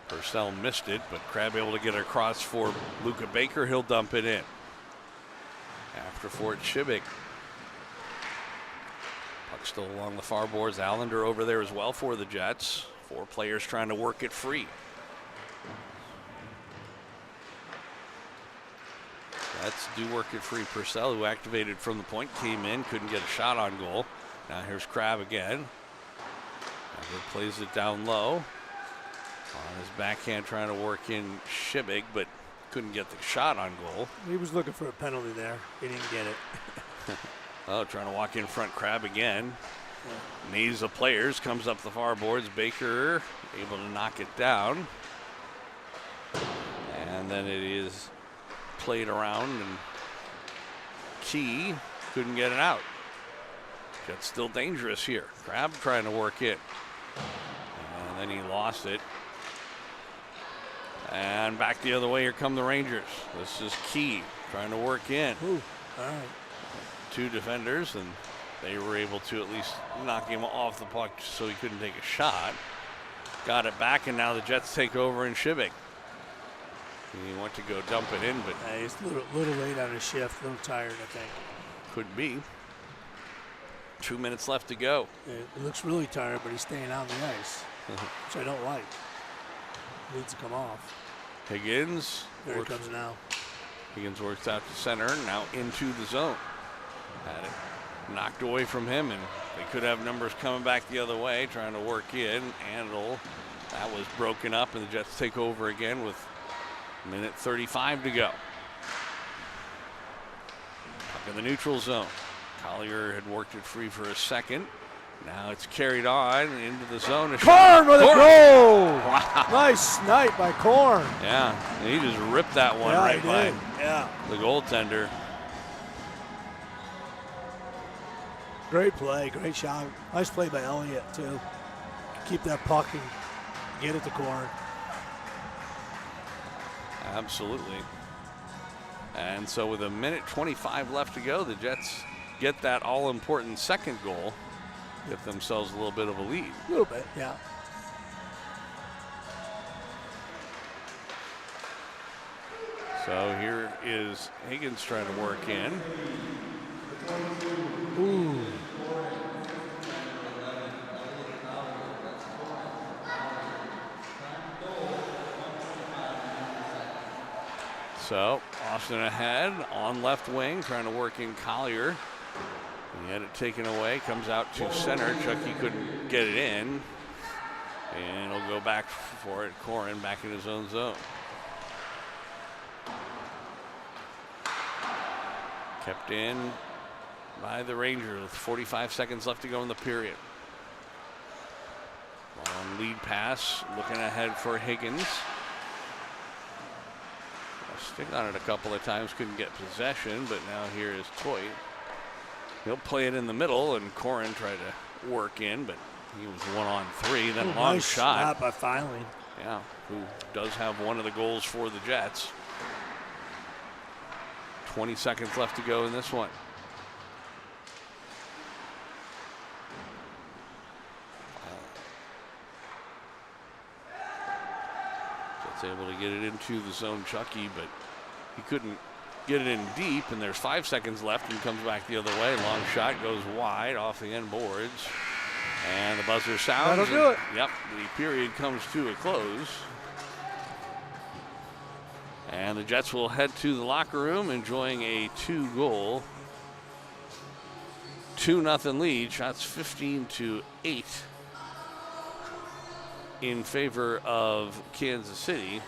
Purcell missed it, but Crab able to get it across for Luca Baker. He'll dump it in. After Fort Shibik. Puck still along the far boards. Allender over there as well for the Jets. 4 players trying to work it free. Let's do work it free. Purcell, who activated from the point, came in, couldn't get a shot on goal. Now here's Crab again. Crab plays it down low. On his backhand, trying to work in Shibig, but couldn't get the shot on goal. He was looking for a penalty there. He didn't get it. Oh, trying to walk in front, Crab again. Yeah. Needs the players, comes up the far boards. Baker able to knock it down. And then it is played around, and Key couldn't get it out. Jets still dangerous here. Crab trying to work it. And then he lost it. And back the other way, here come the Rangers. This is Key trying to work in. Ooh, all right. 2 defenders, and they were able to at least knock him off the puck so he couldn't take a shot. Got it back, and now the Jets take over in Shibik. He went to go dump it in, but he's a little late on his shift, a little tired, I think. Could be. 2 minutes left to go. He looks really tired, but he's staying on the ice, which I don't like. Needs to come off. Higgins. There he comes now. Higgins works out to center, now into the zone. Had it knocked away from him, and they could have numbers coming back the other way, trying to work in. Andel, that was broken up, and the Jets take over again with minute 35 to go. Up in the neutral zone. Collier had worked it free for a second. Now it's carried on into the zone. Korn with a goal! Wow. Nice snipe by Korn. Yeah, and he just ripped that one right by the goaltender. Great play, great shot. Nice play by Elliott, too. Keep that puck and get it to Korn. Absolutely. And so with a minute 25 left to go, the Jets get that all-important second goal, get themselves a little bit of a lead. A little bit, yeah. So here is Higgins trying to work in. Ooh. So Austin ahead on left wing, trying to work in Collier. He had it taken away, comes out to center. Chucky couldn't get it in. And he'll go back for it. Corin back in his own zone. Kept in by the Rangers with 45 seconds left to go in the period. Long lead pass, looking ahead for Higgins. Stick on it a couple of times, couldn't get possession, but now here is Toy. He'll play it in the middle, and Corin tried to work in, but he was 1-on-3. Then long nice shot by Filing. Yeah, who does have one of the goals for the Jets. 20 seconds left to go in this one. Jets able to get it into the zone, Chucky, but he couldn't get it in deep, and there's 5 seconds left, and comes back the other way. Long shot goes wide off the end boards, and the buzzer sounds. That'll do it. Yep, the period comes to a close. And the Jets will head to the locker room, enjoying a 2-goal, 2-0 lead. Shots 15-8 in favor of Kansas City.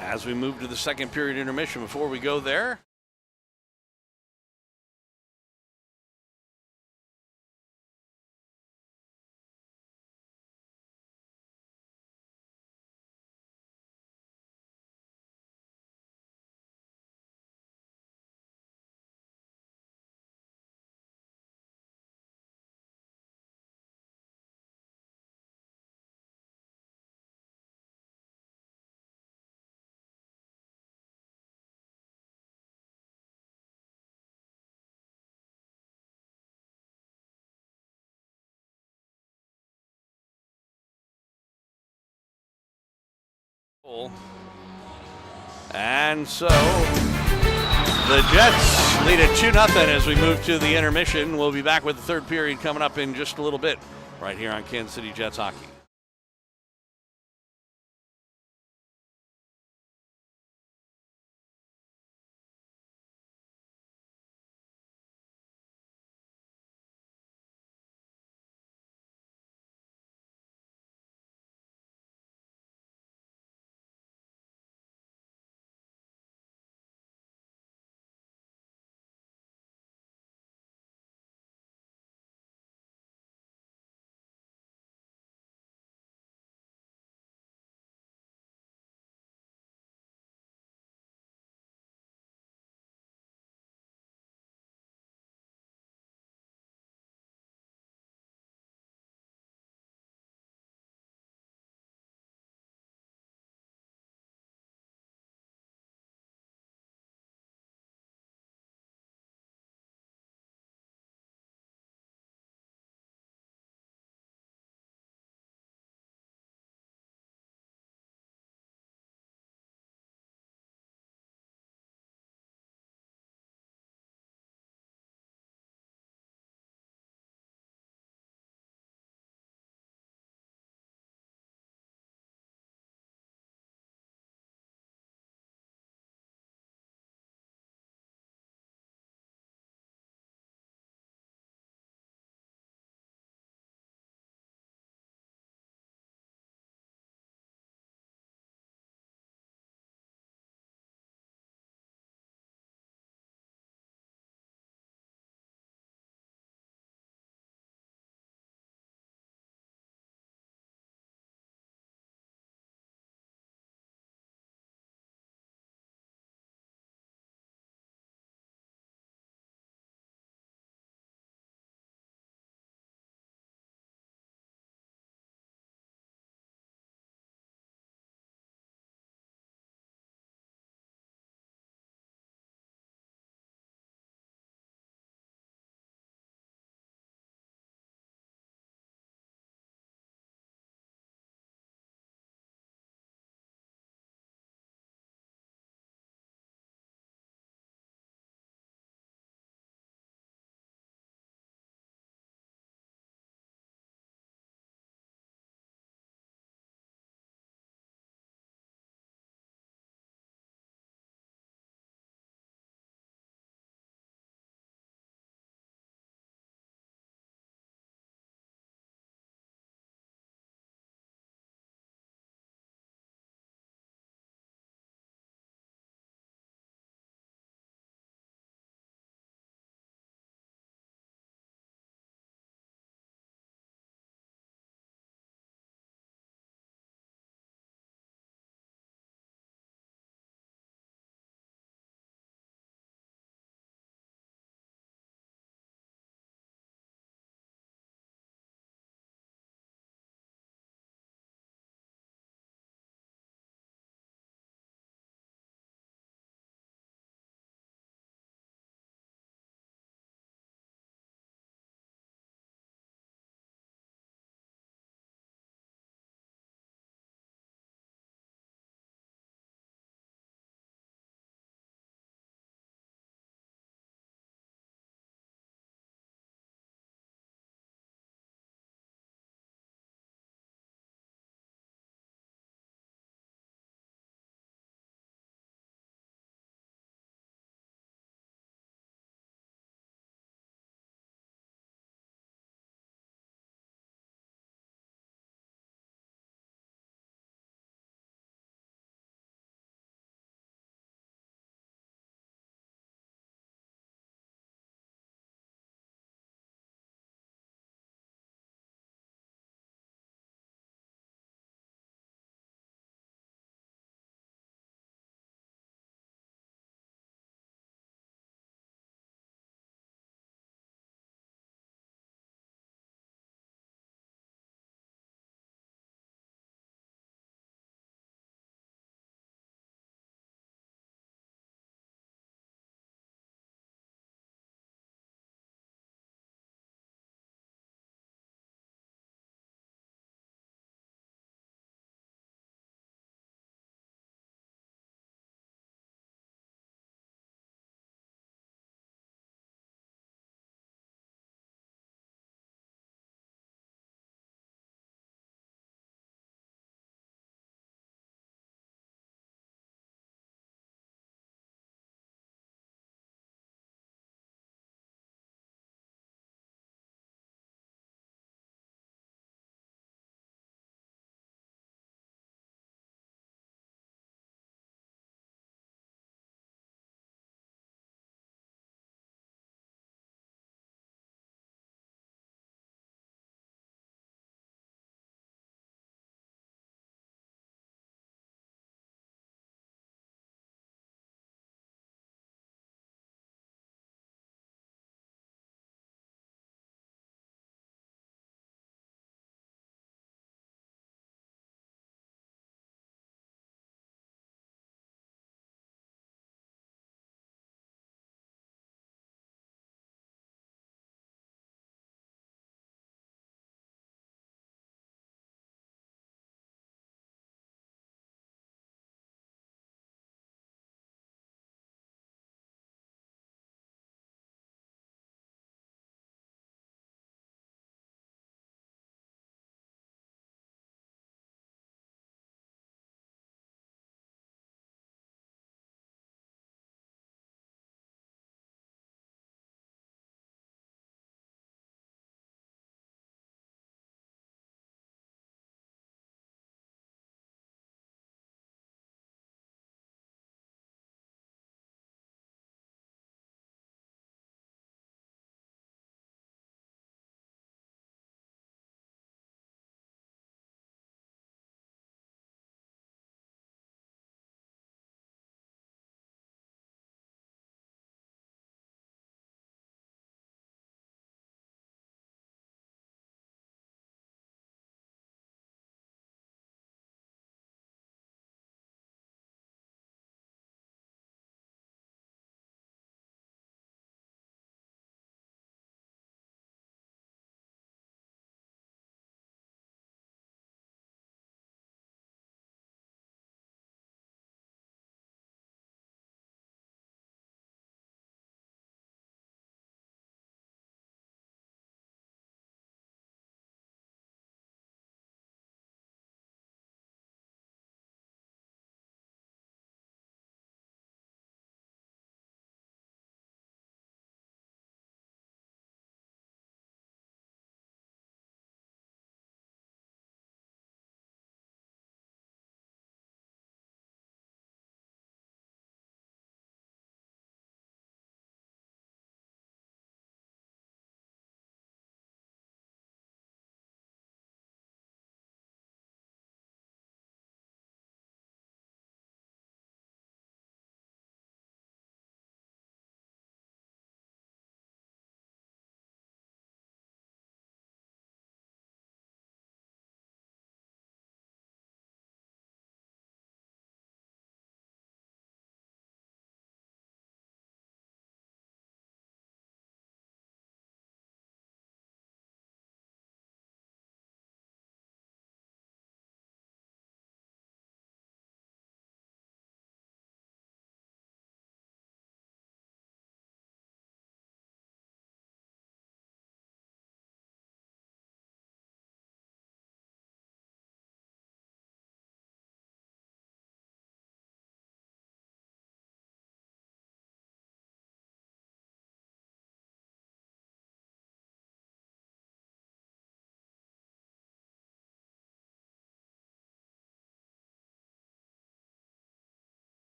As we move to the second period intermission, before we go there, And so the Jets lead it 2-0 as we move to the intermission. We'll be back with the third period coming up in just a little bit right here on Kansas City Jets Hockey.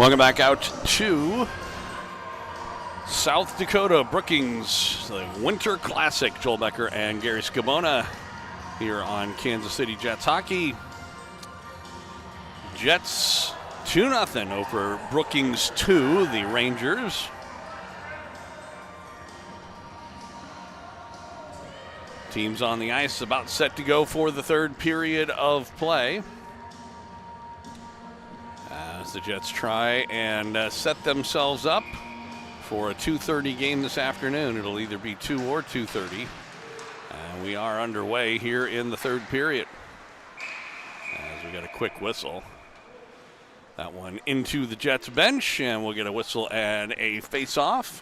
Welcome back out to South Dakota Brookings, the Winter Classic. Joel Becker and Gary Scabona here on Kansas City Jets hockey. Jets 2-0 over Brookings 2, the Rangers. Teams on the ice about set to go for the third period of play, as the Jets try and set themselves up for a 2:30 game this afternoon. It'll either be 2 or 2:30. And we are underway here in the third period, as we got a quick whistle. That one into the Jets bench, and we'll get a whistle and a face-off.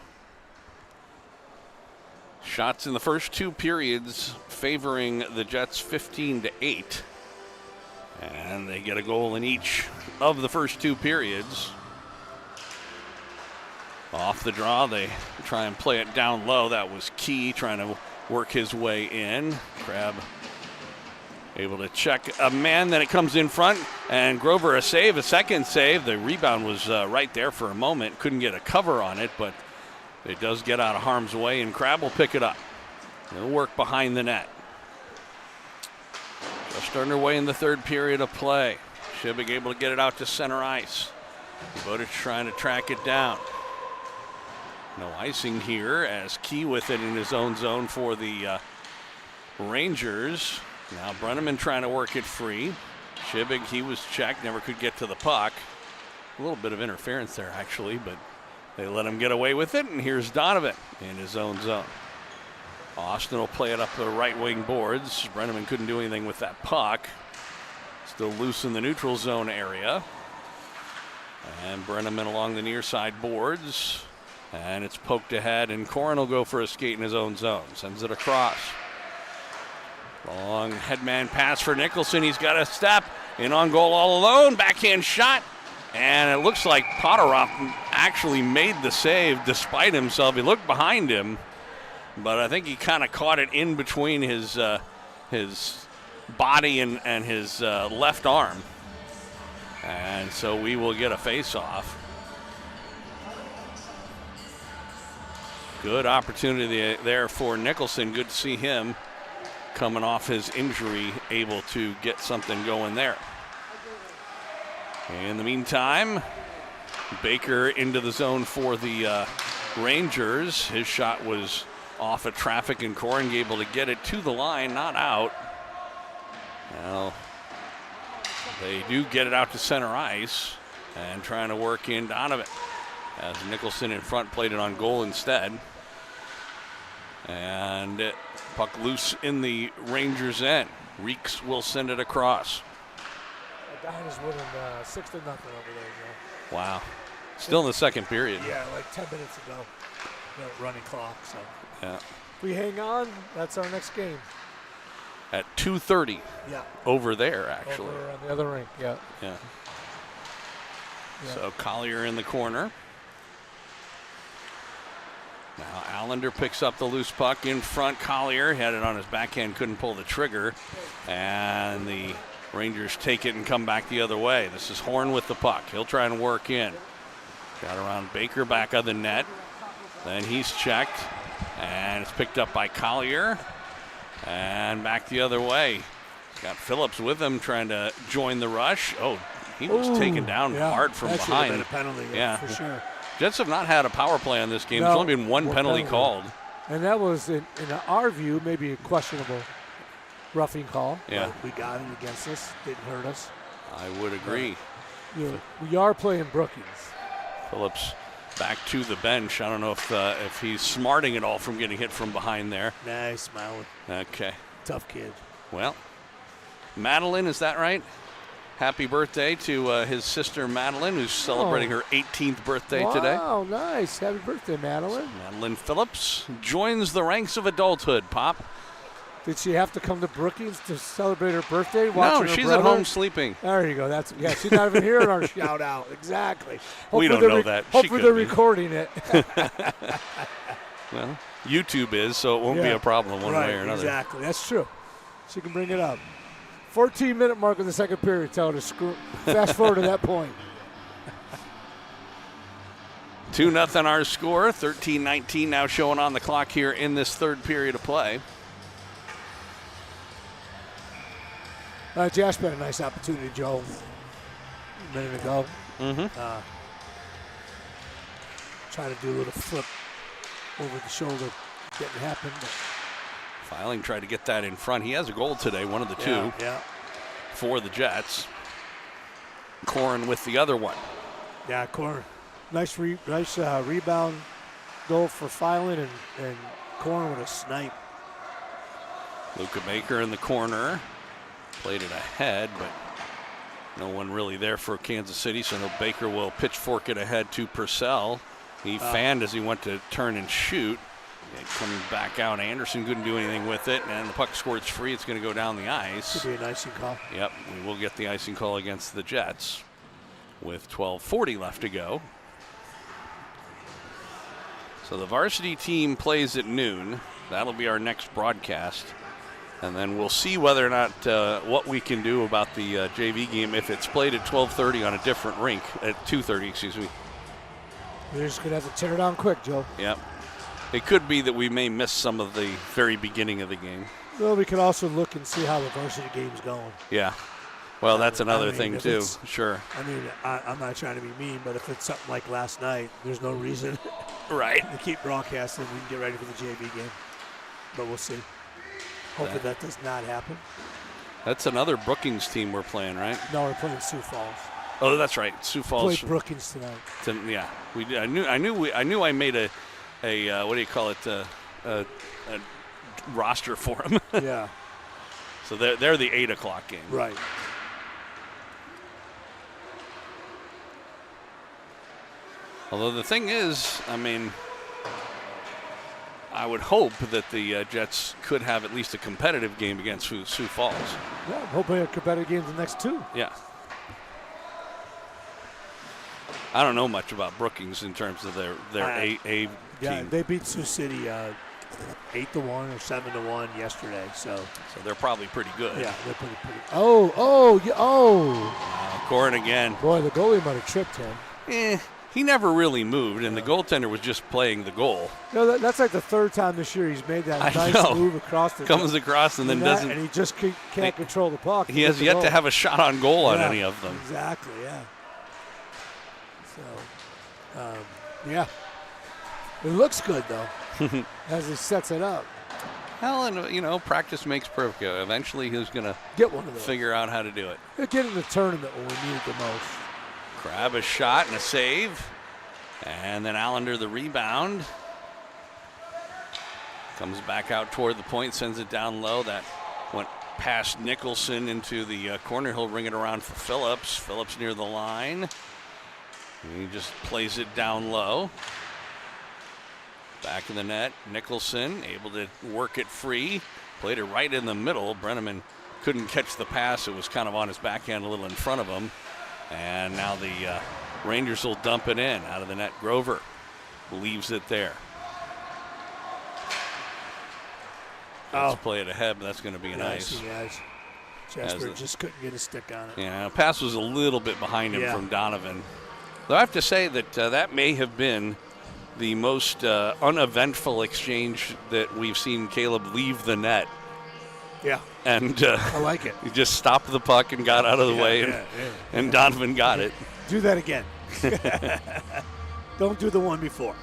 Shots in the first 2 periods favoring the Jets 15-8. And they get a goal in each of the first 2 periods. Off the draw, they try and play it down low. That was Key trying to work his way in. Crab able to check a man, then it comes in front, and Grover a second save. The rebound was right there for a moment. Couldn't get a cover on it, but it does get out of harm's way, and Crab will pick it up. He'll work behind the net. Just underway in the third period of play. Shibig able to get it out to center ice. Dakota trying to track it down. No icing here, as Key with it in his own zone for the Rangers. Now Brenneman trying to work it free. Shibig, he was checked, never could get to the puck. A little bit of interference there, actually, but they let him get away with it, and here's Donovan in his own zone. Austin will play it up the right wing boards. Brenneman couldn't do anything with that puck. Still loose in the neutral zone area. And Brenneman along the near side boards. And it's poked ahead, and Corin will go for a skate in his own zone. Sends it across. Long headman pass for Nicholson. He's got a step. In on goal all alone. Backhand shot. And it looks like Potteroff actually made the save despite himself. He looked behind him, but I think he kind of caught it in between his body and his left arm. And so we will get a face-off. Good opportunity there for Nicholson. Good to see him coming off his injury, able to get something going there. In the meantime, Baker into the zone for the Rangers. His shot was off of traffic, and Corin able to get it to the line, not out. Now, they do get it out to center ice and trying to work in Donovan, as Nicholson in front played it on goal instead. And puck loose in the Rangers' end. Reeks will send it across. Dyna's winning 6-0 over there, Joe. Wow. Still in the second period. Yeah, like 10 minutes ago. Running clock. So yeah. If we hang on, that's our next game. At 2:30. Yeah. Over there, actually. Over on the other rink, yeah. Yeah. So Collier in the corner. Now Allender picks up the loose puck in front. Collier had it on his backhand, couldn't pull the trigger. And the Rangers take it and come back the other way. This is Horn with the puck. He'll try and work in. Got around Baker back of the net. Then he's checked. And it's picked up by Collier. And back the other way. Got Phillips with him trying to join the rush. Oh, he was taken down hard from behind. That should have been a penalty, yeah, for sure. Jets have not had a power play on this game. No, There's only been one penalty called. And that was, in our view, maybe a questionable roughing call. Yeah. But we got it against us. Didn't hurt us. I would agree. We are playing Brookings. Phillips back to the bench. I don't know if he's smarting at all from getting hit from behind there. Nah, he's smiling. Okay. Tough kid. Well, Madeline, is that right? Happy birthday to his sister Madeline, who's celebrating her 18th birthday today. Wow, nice. Happy birthday, Madeline. Madeline Phillips joins the ranks of adulthood, Pop. Did she have to come to Brookings to celebrate her birthday? No, she's at home sleeping. There you go. She's not even hearing our shout out. Exactly. We don't know that. Hopefully they're recording it. Well, YouTube is, so it won't be a problem one way or another. Exactly. That's true. She can bring it up. 14-minute mark of the second period. Tell her to fast forward to that point. 2-0 our score. 13-19 now showing on the clock here in this third period of play. Josh had a nice opportunity, Joe, a minute ago. Trying to do a little flip over the shoulder. Didn't happen. Filing tried to get that in front. He has a goal today, one of the two for the Jets. Corin with the other one. Yeah, Corin. Nice rebound goal for Filing, and Corin with a snipe. Luca Baker in the corner. Played it ahead, but no one really there for Kansas City, so no Baker will pitchfork it ahead to Purcell. He fanned as he went to turn and shoot. Coming back out, Anderson couldn't do anything with it, and the puck squirts free. It's going to go down the ice. Could be an icing call. Yep, we will get the icing call against the Jets with 12:40 left to go. So the varsity team plays at noon. That'll be our next broadcast. And then we'll see whether or not what we can do about the JV game if it's played at 12:30 on a different rink, at 2:30, excuse me. We're just going to have to tear it down quick, Joe. Yep. It could be that we may miss some of the very beginning of the game. Well, we can also look and see how the varsity game's going. Yeah. Well, that's another thing, too. Sure. I mean, I'm not trying to be mean, but if it's something like last night, there's no reason right. to keep broadcasting. We can get ready for the JV game. But we'll see. Hopefully that does not happen. That's another Brookings team we're playing, right? No, we're playing Sioux Falls. Oh, that's right. Sioux Falls. Played Brookings tonight. Yeah, we did. I knew I made a what do you call it? A roster for them. Yeah. So they're the 8 o'clock game. Right. Although the thing is, I mean, I would hope that the Jets could have at least a competitive game against Sioux Falls. Yeah, I'm hoping a competitive game the next two. Yeah. I don't know much about Brookings in terms of their A team. Yeah, they beat Sioux City 8-1 or 7-1 yesterday. So they're probably pretty good. Yeah, they're pretty. Oh! Corin again. Boy, the goalie might have tripped him. He never really moved, and the goaltender was just playing the goal. No, that's like the third time this year he's made that nice move across the comes across and then doesn't. And he just can't control the puck. He has yet to have a shot on goal on any of them. Exactly, yeah. So, yeah. It looks good, though, as he sets it up. Well, and, practice makes perfect. Eventually he's going to get one of those. Figure out how to do it. He'll get in the tournament when we need it the most. Crab a shot and a save. And then Allender the rebound. Comes back out toward the point, sends it down low. That went past Nicholson into the corner. He'll ring it around for Phillips. Phillips near the line. And he just plays it down low. Back in the net, Nicholson able to work it free. Played it right in the middle. Brenneman couldn't catch the pass. It was kind of on his backhand a little in front of him. And now the Rangers will dump it in out of the net. Grover leaves it there. Let's play it ahead, but that's going to be nice. Jasper just couldn't get a stick on it. Yeah, pass was a little bit behind him from Donovan. Though I have to say that that may have been the most uneventful exchange that we've seen Caleb leave the net. Yeah. And I like it. He just stopped the puck and got out of the way, and Donovan got it. Do that again. Don't do the one before.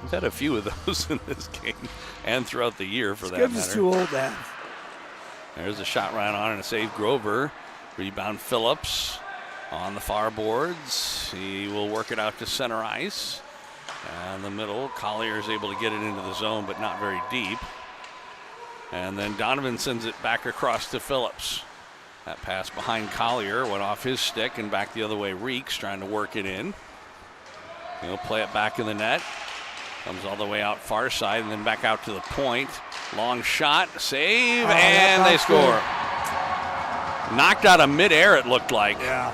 We've had a few of those in this game and throughout the year for that matter. Skibs is too old to have. There's a shot right on and a save. Grover. Rebound Phillips on the far boards. He will work it out to center ice. And the middle, Collier is able to get it into the zone, but not very deep. And then Donovan sends it back across to Phillips. That pass behind Collier went off his stick and back the other way. Reeks trying to work it in. He'll play it back in the net. Comes all the way out far side and then back out to the point. Long shot, save, and they score. Knocked out of midair, it looked like. Yeah.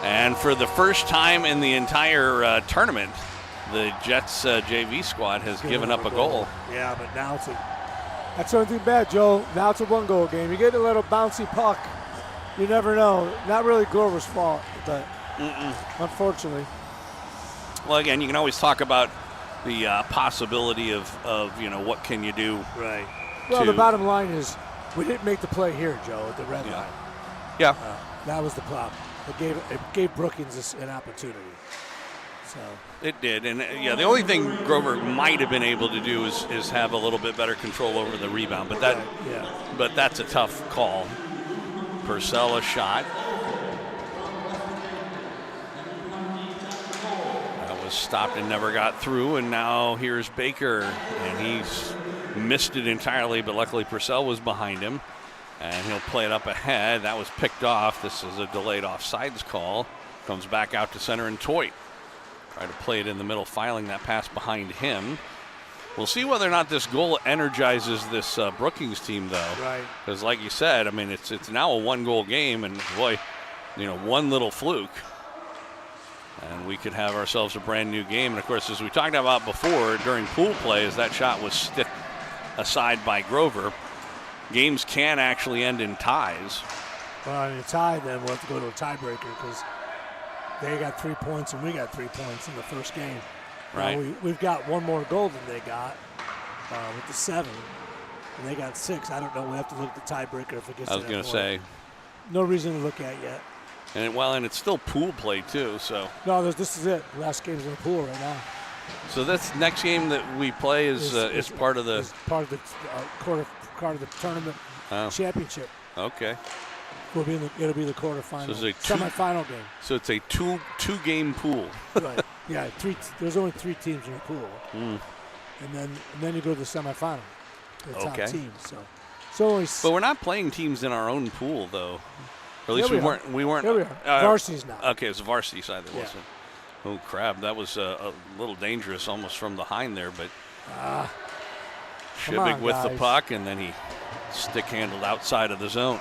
And for the first time in the entire tournament, the Jets JV squad has given up a goal. Yeah, but now that's the only thing bad, Joe. Now it's a one-goal game. You get a little bouncy puck. You never know. Not really Grover's fault, but unfortunately. Well, again, you can always talk about the possibility of what can you do. Right. Well, the bottom line is we didn't make the play here, Joe, at the red line. Yeah. That was the problem. It gave Brookings an opportunity. So it did, and the only thing Grover might have been able to do is have a little bit better control over the rebound, but that's a tough call. Purcell a shot. That was stopped and never got through, and now here's Baker, and he's missed it entirely, but luckily Purcell was behind him, and he'll play it up ahead. That was picked off. This is a delayed offsides call. Comes back out to center, and Toit tried to play it in the middle, filing that pass behind him. We'll see whether or not this goal energizes this Brookings team, though. Right. Because, like you said, I mean, it's now a one-goal game, and boy, one little fluke, and we could have ourselves a brand new game. And of course, as we talked about before, during pool play, as that shot was stick aside by Grover, games can actually end in ties. Well, in a tie, then we'll have to go to a tiebreaker because they got 3 points and we got 3 points in the first game. Right. Now we've got one more goal than they got with the 7, and they got 6. I don't know. We have to look at the tiebreaker if it gets. I was going to say. No reason to look at yet. And it's still pool play too. So. No, this is it. The last game's in the pool right now. So this next game that we play is part of the quarter of the tournament championship. Okay. It'll be the quarterfinal, so semifinal game. So it's a two-game pool. Right. Yeah. There's only 3 teams in the pool, and then you go to the semifinal, the top team. But we're not playing teams in our own pool, though. Or at least we weren't. Here we are. Varsity's now. Okay, it's the varsity side that wasn't. Oh crap! That was a little dangerous, almost from behind there, but Shibig with the puck, and then he stick-handled outside of the zone.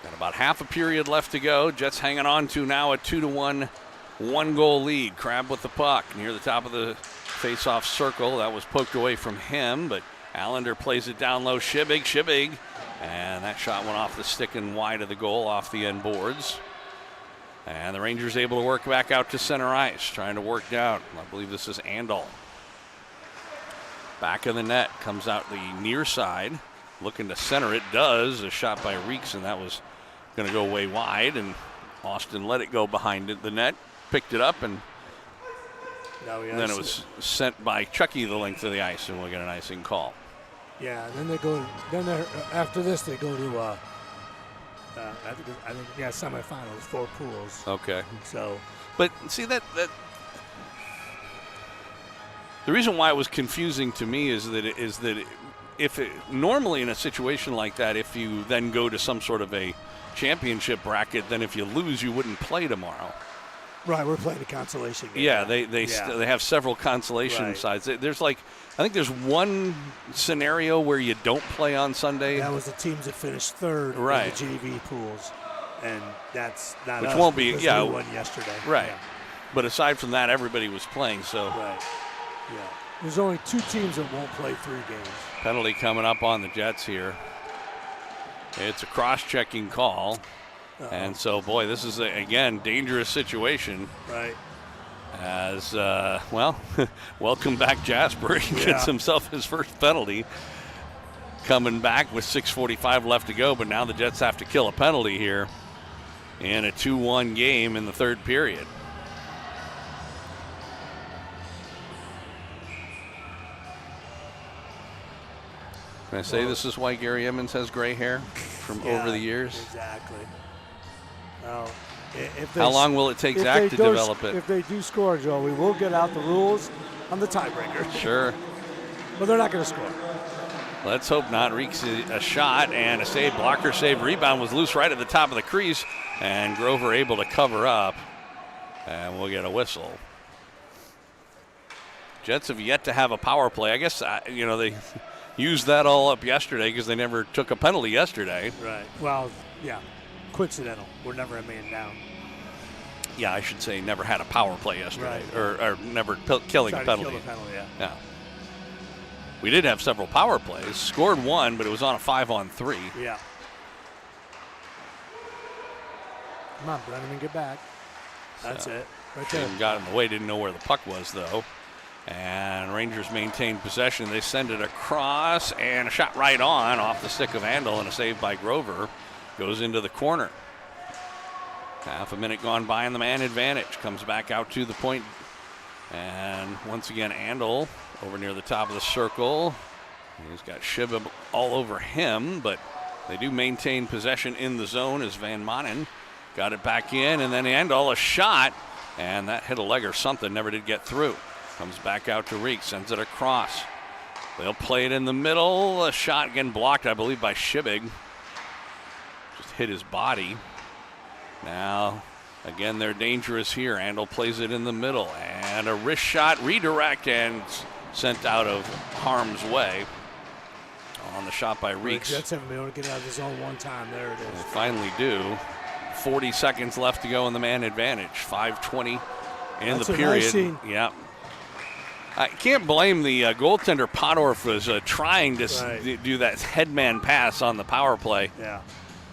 Got about half a period left to go. Jets hanging on to now a 2-1 one-goal lead. Crab with the puck near the top of the face-off circle. That was poked away from him, but Allender plays it down low. Shibig, and that shot went off the stick and wide of the goal, off the end boards. And the Rangers able to work back out to center ice, trying to work down. I believe this is Andal. Back of the net, comes out the near side. Looking to center, it does. A shot by Reeks, and that was going to go way wide, and Austin let it go behind the net, picked it up, and then it was sent by Chucky the length of the ice, and we'll get an icing call. Yeah, and then they go. After this, they go to I think semifinals, 4 pools. Okay. So, but see that the reason why it was confusing to me is that normally in a situation like that, if you then go to some sort of a championship bracket, then if you lose, you wouldn't play tomorrow. Right, we're playing a consolation game. Yeah, they have several consolation sides. There's I think there's one scenario where you don't play on Sunday. That was the teams that finished third in the GV pools, and that's not which us won't be. We won yesterday. Right, yeah. But aside from that, everybody was playing. So right, yeah. There's only 2 teams that won't play 3 games. Penalty coming up on the Jets here. It's a cross-checking call. And so, boy, this is, again, dangerous situation. Right. As, welcome back Jasper. He gets himself his first penalty. Coming back with 6:45 left to go, but now the Jets have to kill a penalty here in a 2-1 game in the third period. Can I say this is why Gary Emmons has gray hair from over the years? Exactly. Well, how long will it take Zach to develop it? If they do score, Joe, we will get out the rules on the tiebreaker. Sure. But they're not going to score. Let's hope not. Reeks a shot and a save. Blocker save. Rebound was loose right at the top of the crease. And Grover able to cover up. And we'll get a whistle. Jets have yet to have a power play. I guess, they used that all up yesterday because they never took a penalty yesterday. Right. Well, yeah. Coincidental. We're never a man down. Yeah, I should say never had a power play yesterday. Right. Or never killing a penalty. Kill the penalty, yeah. We did have several power plays. Scored 1, but it was on a 5-on-3. Yeah. Come on, Brennan, get back. That's it. Right there. Got in the way, didn't know where the puck was, though. And Rangers maintained possession. They send it across, and a shot right on off the stick of Andel, and a save by Grover. Goes into the corner. Half a minute gone by, and the man advantage comes back out to the point. And once again, Andel over near the top of the circle. He's got Shibib all over him, but they do maintain possession in the zone as Van Manen got it back in, and then Andel a shot, and that hit a leg or something, never did get through. Comes back out to Rink, sends it across. They'll play it in the middle. A shot again blocked, I believe, by Shibig. Just hit his body. Now, again, they're dangerous here. Andel plays it in the middle, and a wrist shot, redirect, and sent out of harm's way on the shot by Reeks. The Jets haven't been able to get out of the zone one time. There it is. They finally do. 40 seconds left to go in the man advantage. 5:20 in the period. Nice scene. Yeah. I can't blame the goaltender. Pottorf was trying to do that headman pass on the power play. Yeah.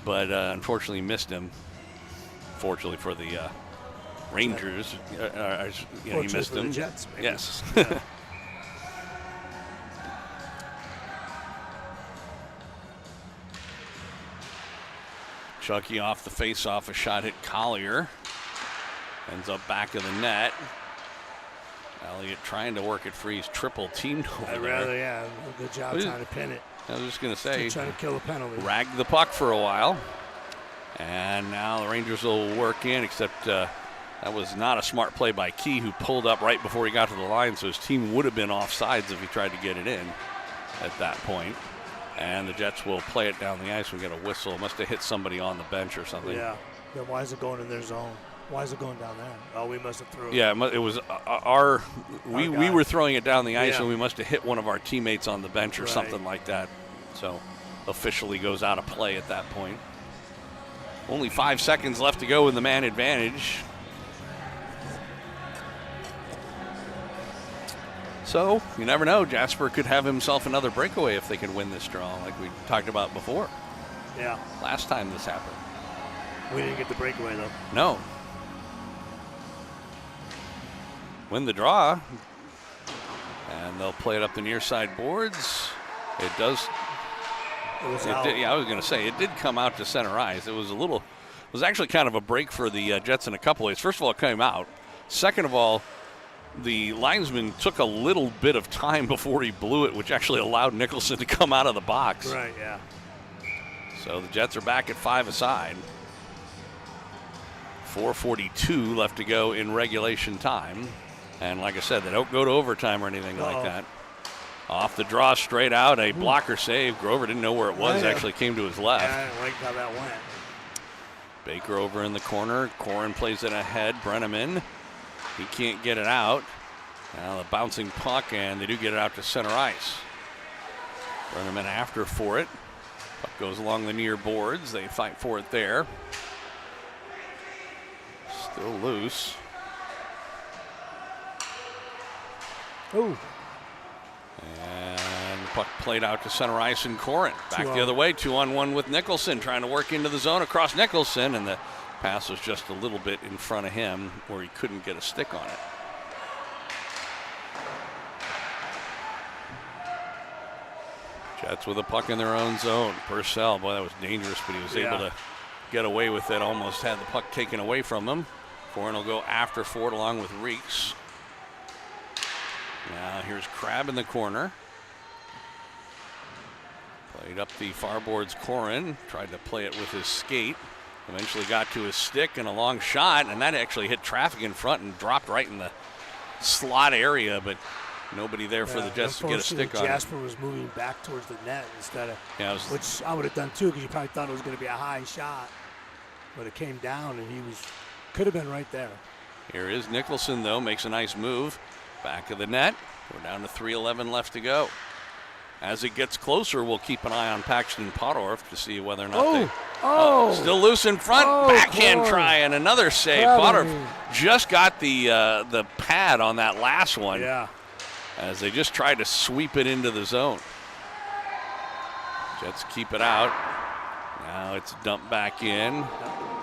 But unfortunately missed him. Fortunately for the Rangers, he missed him. The Jets, maybe. Yes. Yeah. Chucky off the face-off, a shot hit Collier. Ends up back of the net. Elliott trying to work it free. He's triple teamed over there. Good job trying to pin it. I was just going to say, trying to kill a penalty. Ragged the puck for a while. And now the Rangers will work in, except that was not a smart play by Key, who pulled up right before he got to the line, so his team would have been offsides if he tried to get it in at that point. And the Jets will play it down the ice. We get a whistle. Must have hit somebody on the bench or something. Yeah. Then why is it going in their zone? Why is it going down there? Oh, we must have thrown it. Yeah, it was we were throwing it down the ice, and we must have hit one of our teammates on the bench or something like that. So officially goes out of play at that point. Only 5 seconds left to go in the man advantage. So you never know. Jasper could have himself another breakaway if they could win this draw, like we talked about before. Yeah. Last time this happened. We didn't get the breakaway, though. No. Win the draw. And they'll play it up the near side boards. It does. It was out. I was going to say, it did come out to center ice. It was actually kind of a break for the Jets in a couple ways. First of all, it came out. Second of all, the linesman took a little bit of time before he blew it, which actually allowed Nicholson to come out of the box. Right, yeah. So the Jets are back at 5 aside. 4:42 left to go in regulation time. And like I said, they don't go to overtime or anything like that. Off the draw, straight out, a blocker save. Grover didn't know where it was, actually came to his left. Yeah, I didn't like how that went. Baker over in the corner. Corin plays it ahead. Brenneman, he can't get it out. Now the bouncing puck, and they do get it out to center ice. Brenneman after for it. Puck goes along the near boards. They fight for it there. Still loose. Oh. And the puck played out to center ice, and Corin back the other way, 2-on-1 with Nicholson, trying to work into the zone across Nicholson, and the pass was just a little bit in front of him where he couldn't get a stick on it. Jets with a puck in their own zone. Purcell, boy, that was dangerous, but he was able to get away with it. Almost had the puck taken away from him. Corin will go after for it along with Reeks. Now here's Crabb in the corner. Played up the far boards. Corin tried to play it with his skate. Eventually got to his stick and a long shot, and that actually hit traffic in front and dropped right in the slot area, but nobody there for the Jets to get a stick on it. Jasper was moving back towards the net instead of, which I would have done too, because you probably thought it was going to be a high shot, but it came down, and could have been right there. Here is Nicholson, though, makes a nice move. Back of the net. We're down to 3:11 left to go. As it gets closer, we'll keep an eye on Paxton and Pottorf to see whether or not still loose in front. Backhand try and another save. Pottorf just got the pad on that last one. Yeah. As they just tried to sweep it into the zone. Jets keep it out. Now it's dumped back in.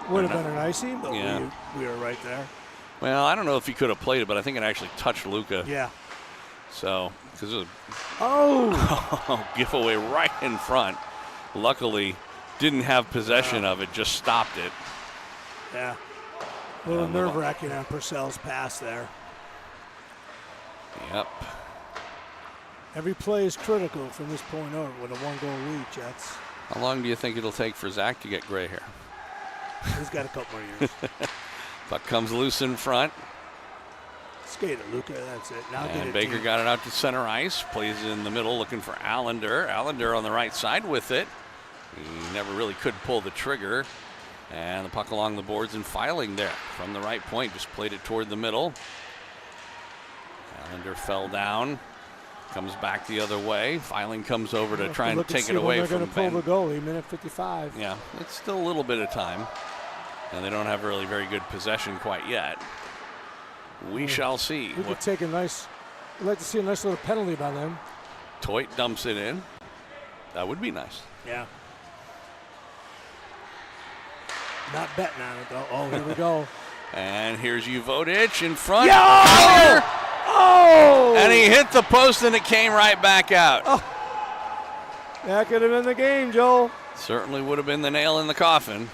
Would have been an icing, but we were right there. Well, I don't know if he could have played it, but I think it actually touched Luka. Yeah. So, because it was Oh! giveaway right in front. Luckily, didn't have possession of it, just stopped it. Yeah. A little nerve-wracking on Purcell's pass there. Yep. Every play is critical from this point on with a one-goal lead, Jets. How long do you think it'll take for Zach to get gray hair? He's got a couple more years. Puck comes loose in front. Skate it, Luka. That's it. Now get And it. Baker got it out to center ice. Plays in the middle looking for Allender. Allender on the right side with it. He never really could pull the trigger. And the puck along the boards and filing there from the right point. Just played it toward the middle. Allender fell down. Comes back the other way. Filing comes over to try and take it away from Ben. They're going to pull the goalie, minute 55. Yeah, it's still a little bit of time. And they don't have really very good possession quite yet. We shall see. We could take a nice, I'd like to see a nice little penalty by them. Toit dumps it in. That would be nice. Yeah. Not betting on it, though. Oh, here we go. And here's Uvodich in front. Yo! Oh! And he hit the post and it came right back out. Oh. That could have been the game, Joel. Certainly would have been the nail in the coffin.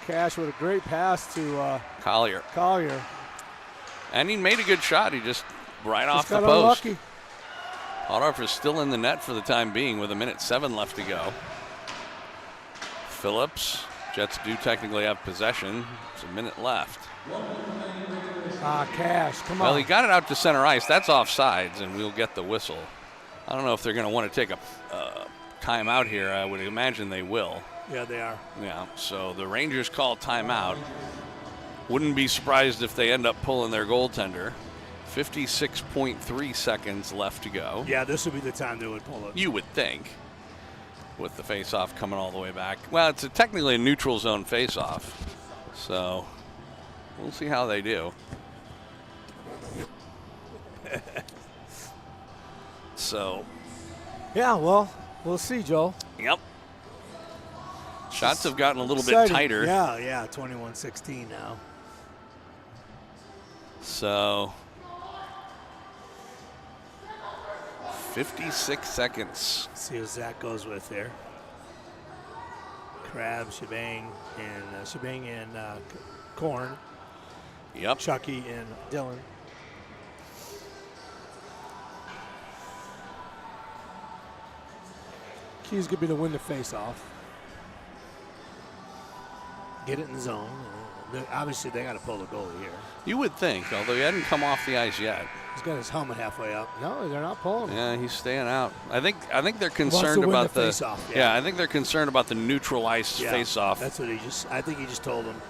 Cash with a great pass to Collier. And he made a good shot. He just off the post. Unlucky. Haldorf is still in the net for the time being with 1:07 left to go. Phillips. Jets do technically have possession. There's a minute left. Cash, come on. Well, he got it out to center ice. That's offsides, and we'll get the whistle. I don't know if they're going to want to take a timeout here. I would imagine they will. Yeah, they are. Yeah, so the Rangers call timeout. Wouldn't be surprised if they end up pulling their goaltender. 56.3 seconds left to go. Yeah, this would be the time they would pull it. You would think, with the face-off coming all the way back. Well, it's technically a neutral zone face-off, so we'll see how they do. So. Yeah, well, we'll see, Joe. Yep. Shots have gotten a little Exciting. bit tighter. Yeah, 21-16 now. So 56 seconds. Let's see what Zach goes with there. Crab, Shebang, and Korn. Yep. Chucky and Dylan. Key's going to be to win the face-off. Get it in the zone. Obviously, they got to pull the goalie here. You would think, although he hadn't come off the ice yet. He's got his helmet halfway up. No, they're not pulling him. Yeah, he's staying out. I think they're concerned about the face-off. Yeah, I think they're concerned about the neutral ice face-off. That's what I think he just told him.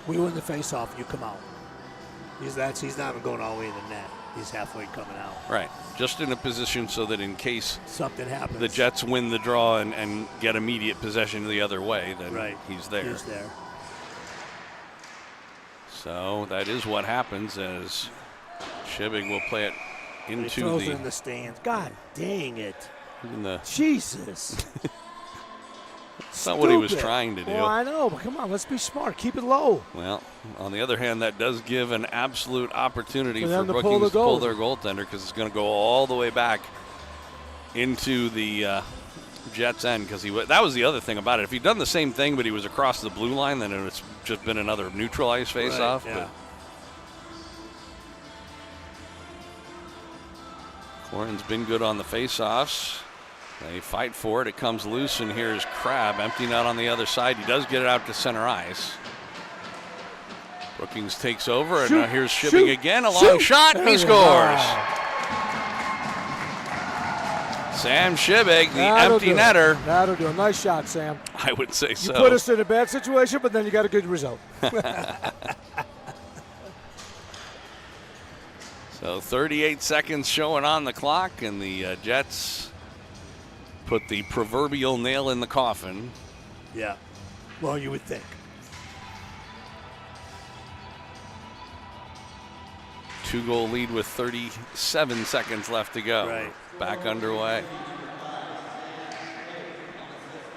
We win the face-off, you come out. He's not even going all the way in the net. He's halfway coming out. Right. Just in a position so that in case something happens, the Jets win the draw and get immediate possession the other way, then he's there. He's there. So that is what happens as Shibig will play it into throws it in the stands. God dang it. Jesus. That's not what he was trying to do. Well, I know, but come on, let's be smart. Keep it low. Well, on the other hand, that does give an absolute opportunity for them to Brookings to pull pull their goaltender because it's going to go all the way back into the Jets' end. Because that was the other thing about it. If he'd done the same thing, but he was across the blue line, then it's just been another neutral ice face-off. Right, yeah. Corin's been good on the face-offs. They fight for it. It comes loose, and here's Crab emptying out on the other side. He does get it out to center ice. Brookings takes over, and now here's Shipping again. A long shot, and he scores. Sam Shibig, the empty netter. That'll do. A nice shot, Sam. I would say so. You put us in a bad situation, but then you got a good result. So 38 seconds showing on the clock, and the Jets put the proverbial nail in the coffin. Yeah. Well, you would think. Two-goal lead with 37 seconds left to go. Right. Back underway.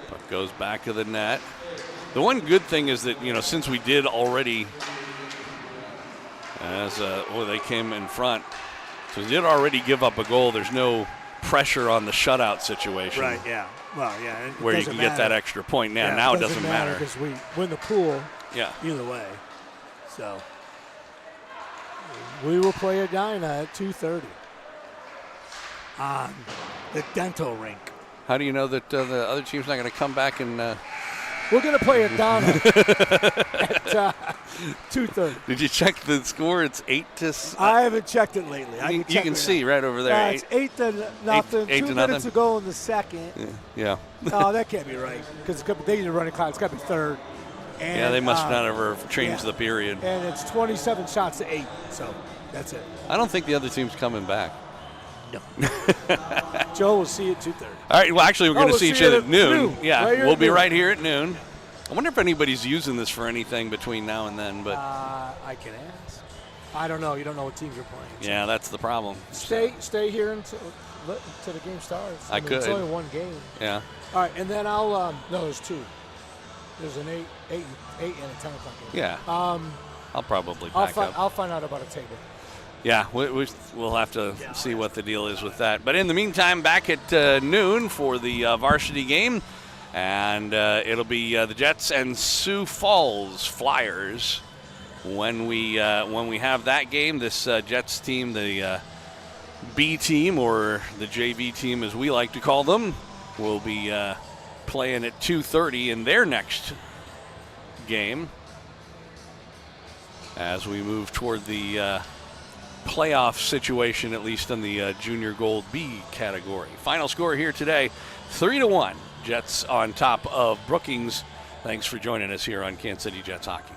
Puck goes back of the net. The one good thing is that, since we did already as they came in front. So they did already give up a goal. There's no pressure on the shutout situation. Right, yeah. Well, yeah. Where you can get that extra point. Now it doesn't matter. Because we win the pool Yeah. either way. So we will play Edina at 2:30 On the dental rink. How do you know that the other team's not going to come back and we're going to play Edina at 2:30. Did you check the score? It's 8-. I haven't checked it lately. You can see right over there. It's 8-0. 8 2 to minutes nothing. to go in the second. Yeah. Oh, that can't be right because they need to run a clock. It's got to be third. And, Yeah, they must not ever change the period. And it's 27 shots to 8. So that's it. I don't think the other team's coming back. No. Joe will see you at 2:30. All right. Well, actually, we're going to we'll see each see other you at at noon. noon. Yeah, Right here we'll at be noon. right here at noon. I wonder if anybody's using this for anything between now and then. But I can ask. I don't know. You don't know what teams you're playing. So yeah, that's the problem. Stay here until the game starts. I mean, It's could. only one game. Yeah. All right, and then I'll no, there's 2. There's an 8 and a 10 o'clock game. Yeah. I'll probably I'll back up. I'll find out about a table. Yeah, we'll have to see what the deal is with that. But in the meantime, back at noon for the varsity game, and it'll be the Jets and Sioux Falls Flyers when we have that game. This Jets team, the B team, or the JV team as we like to call them, will be playing at 2:30 in their next game as we move toward the playoff situation, at least in the junior gold B category. Final score here today, 3-1. Jets on top of Brookings. Thanks for joining us here on Kansas City Jets Hockey.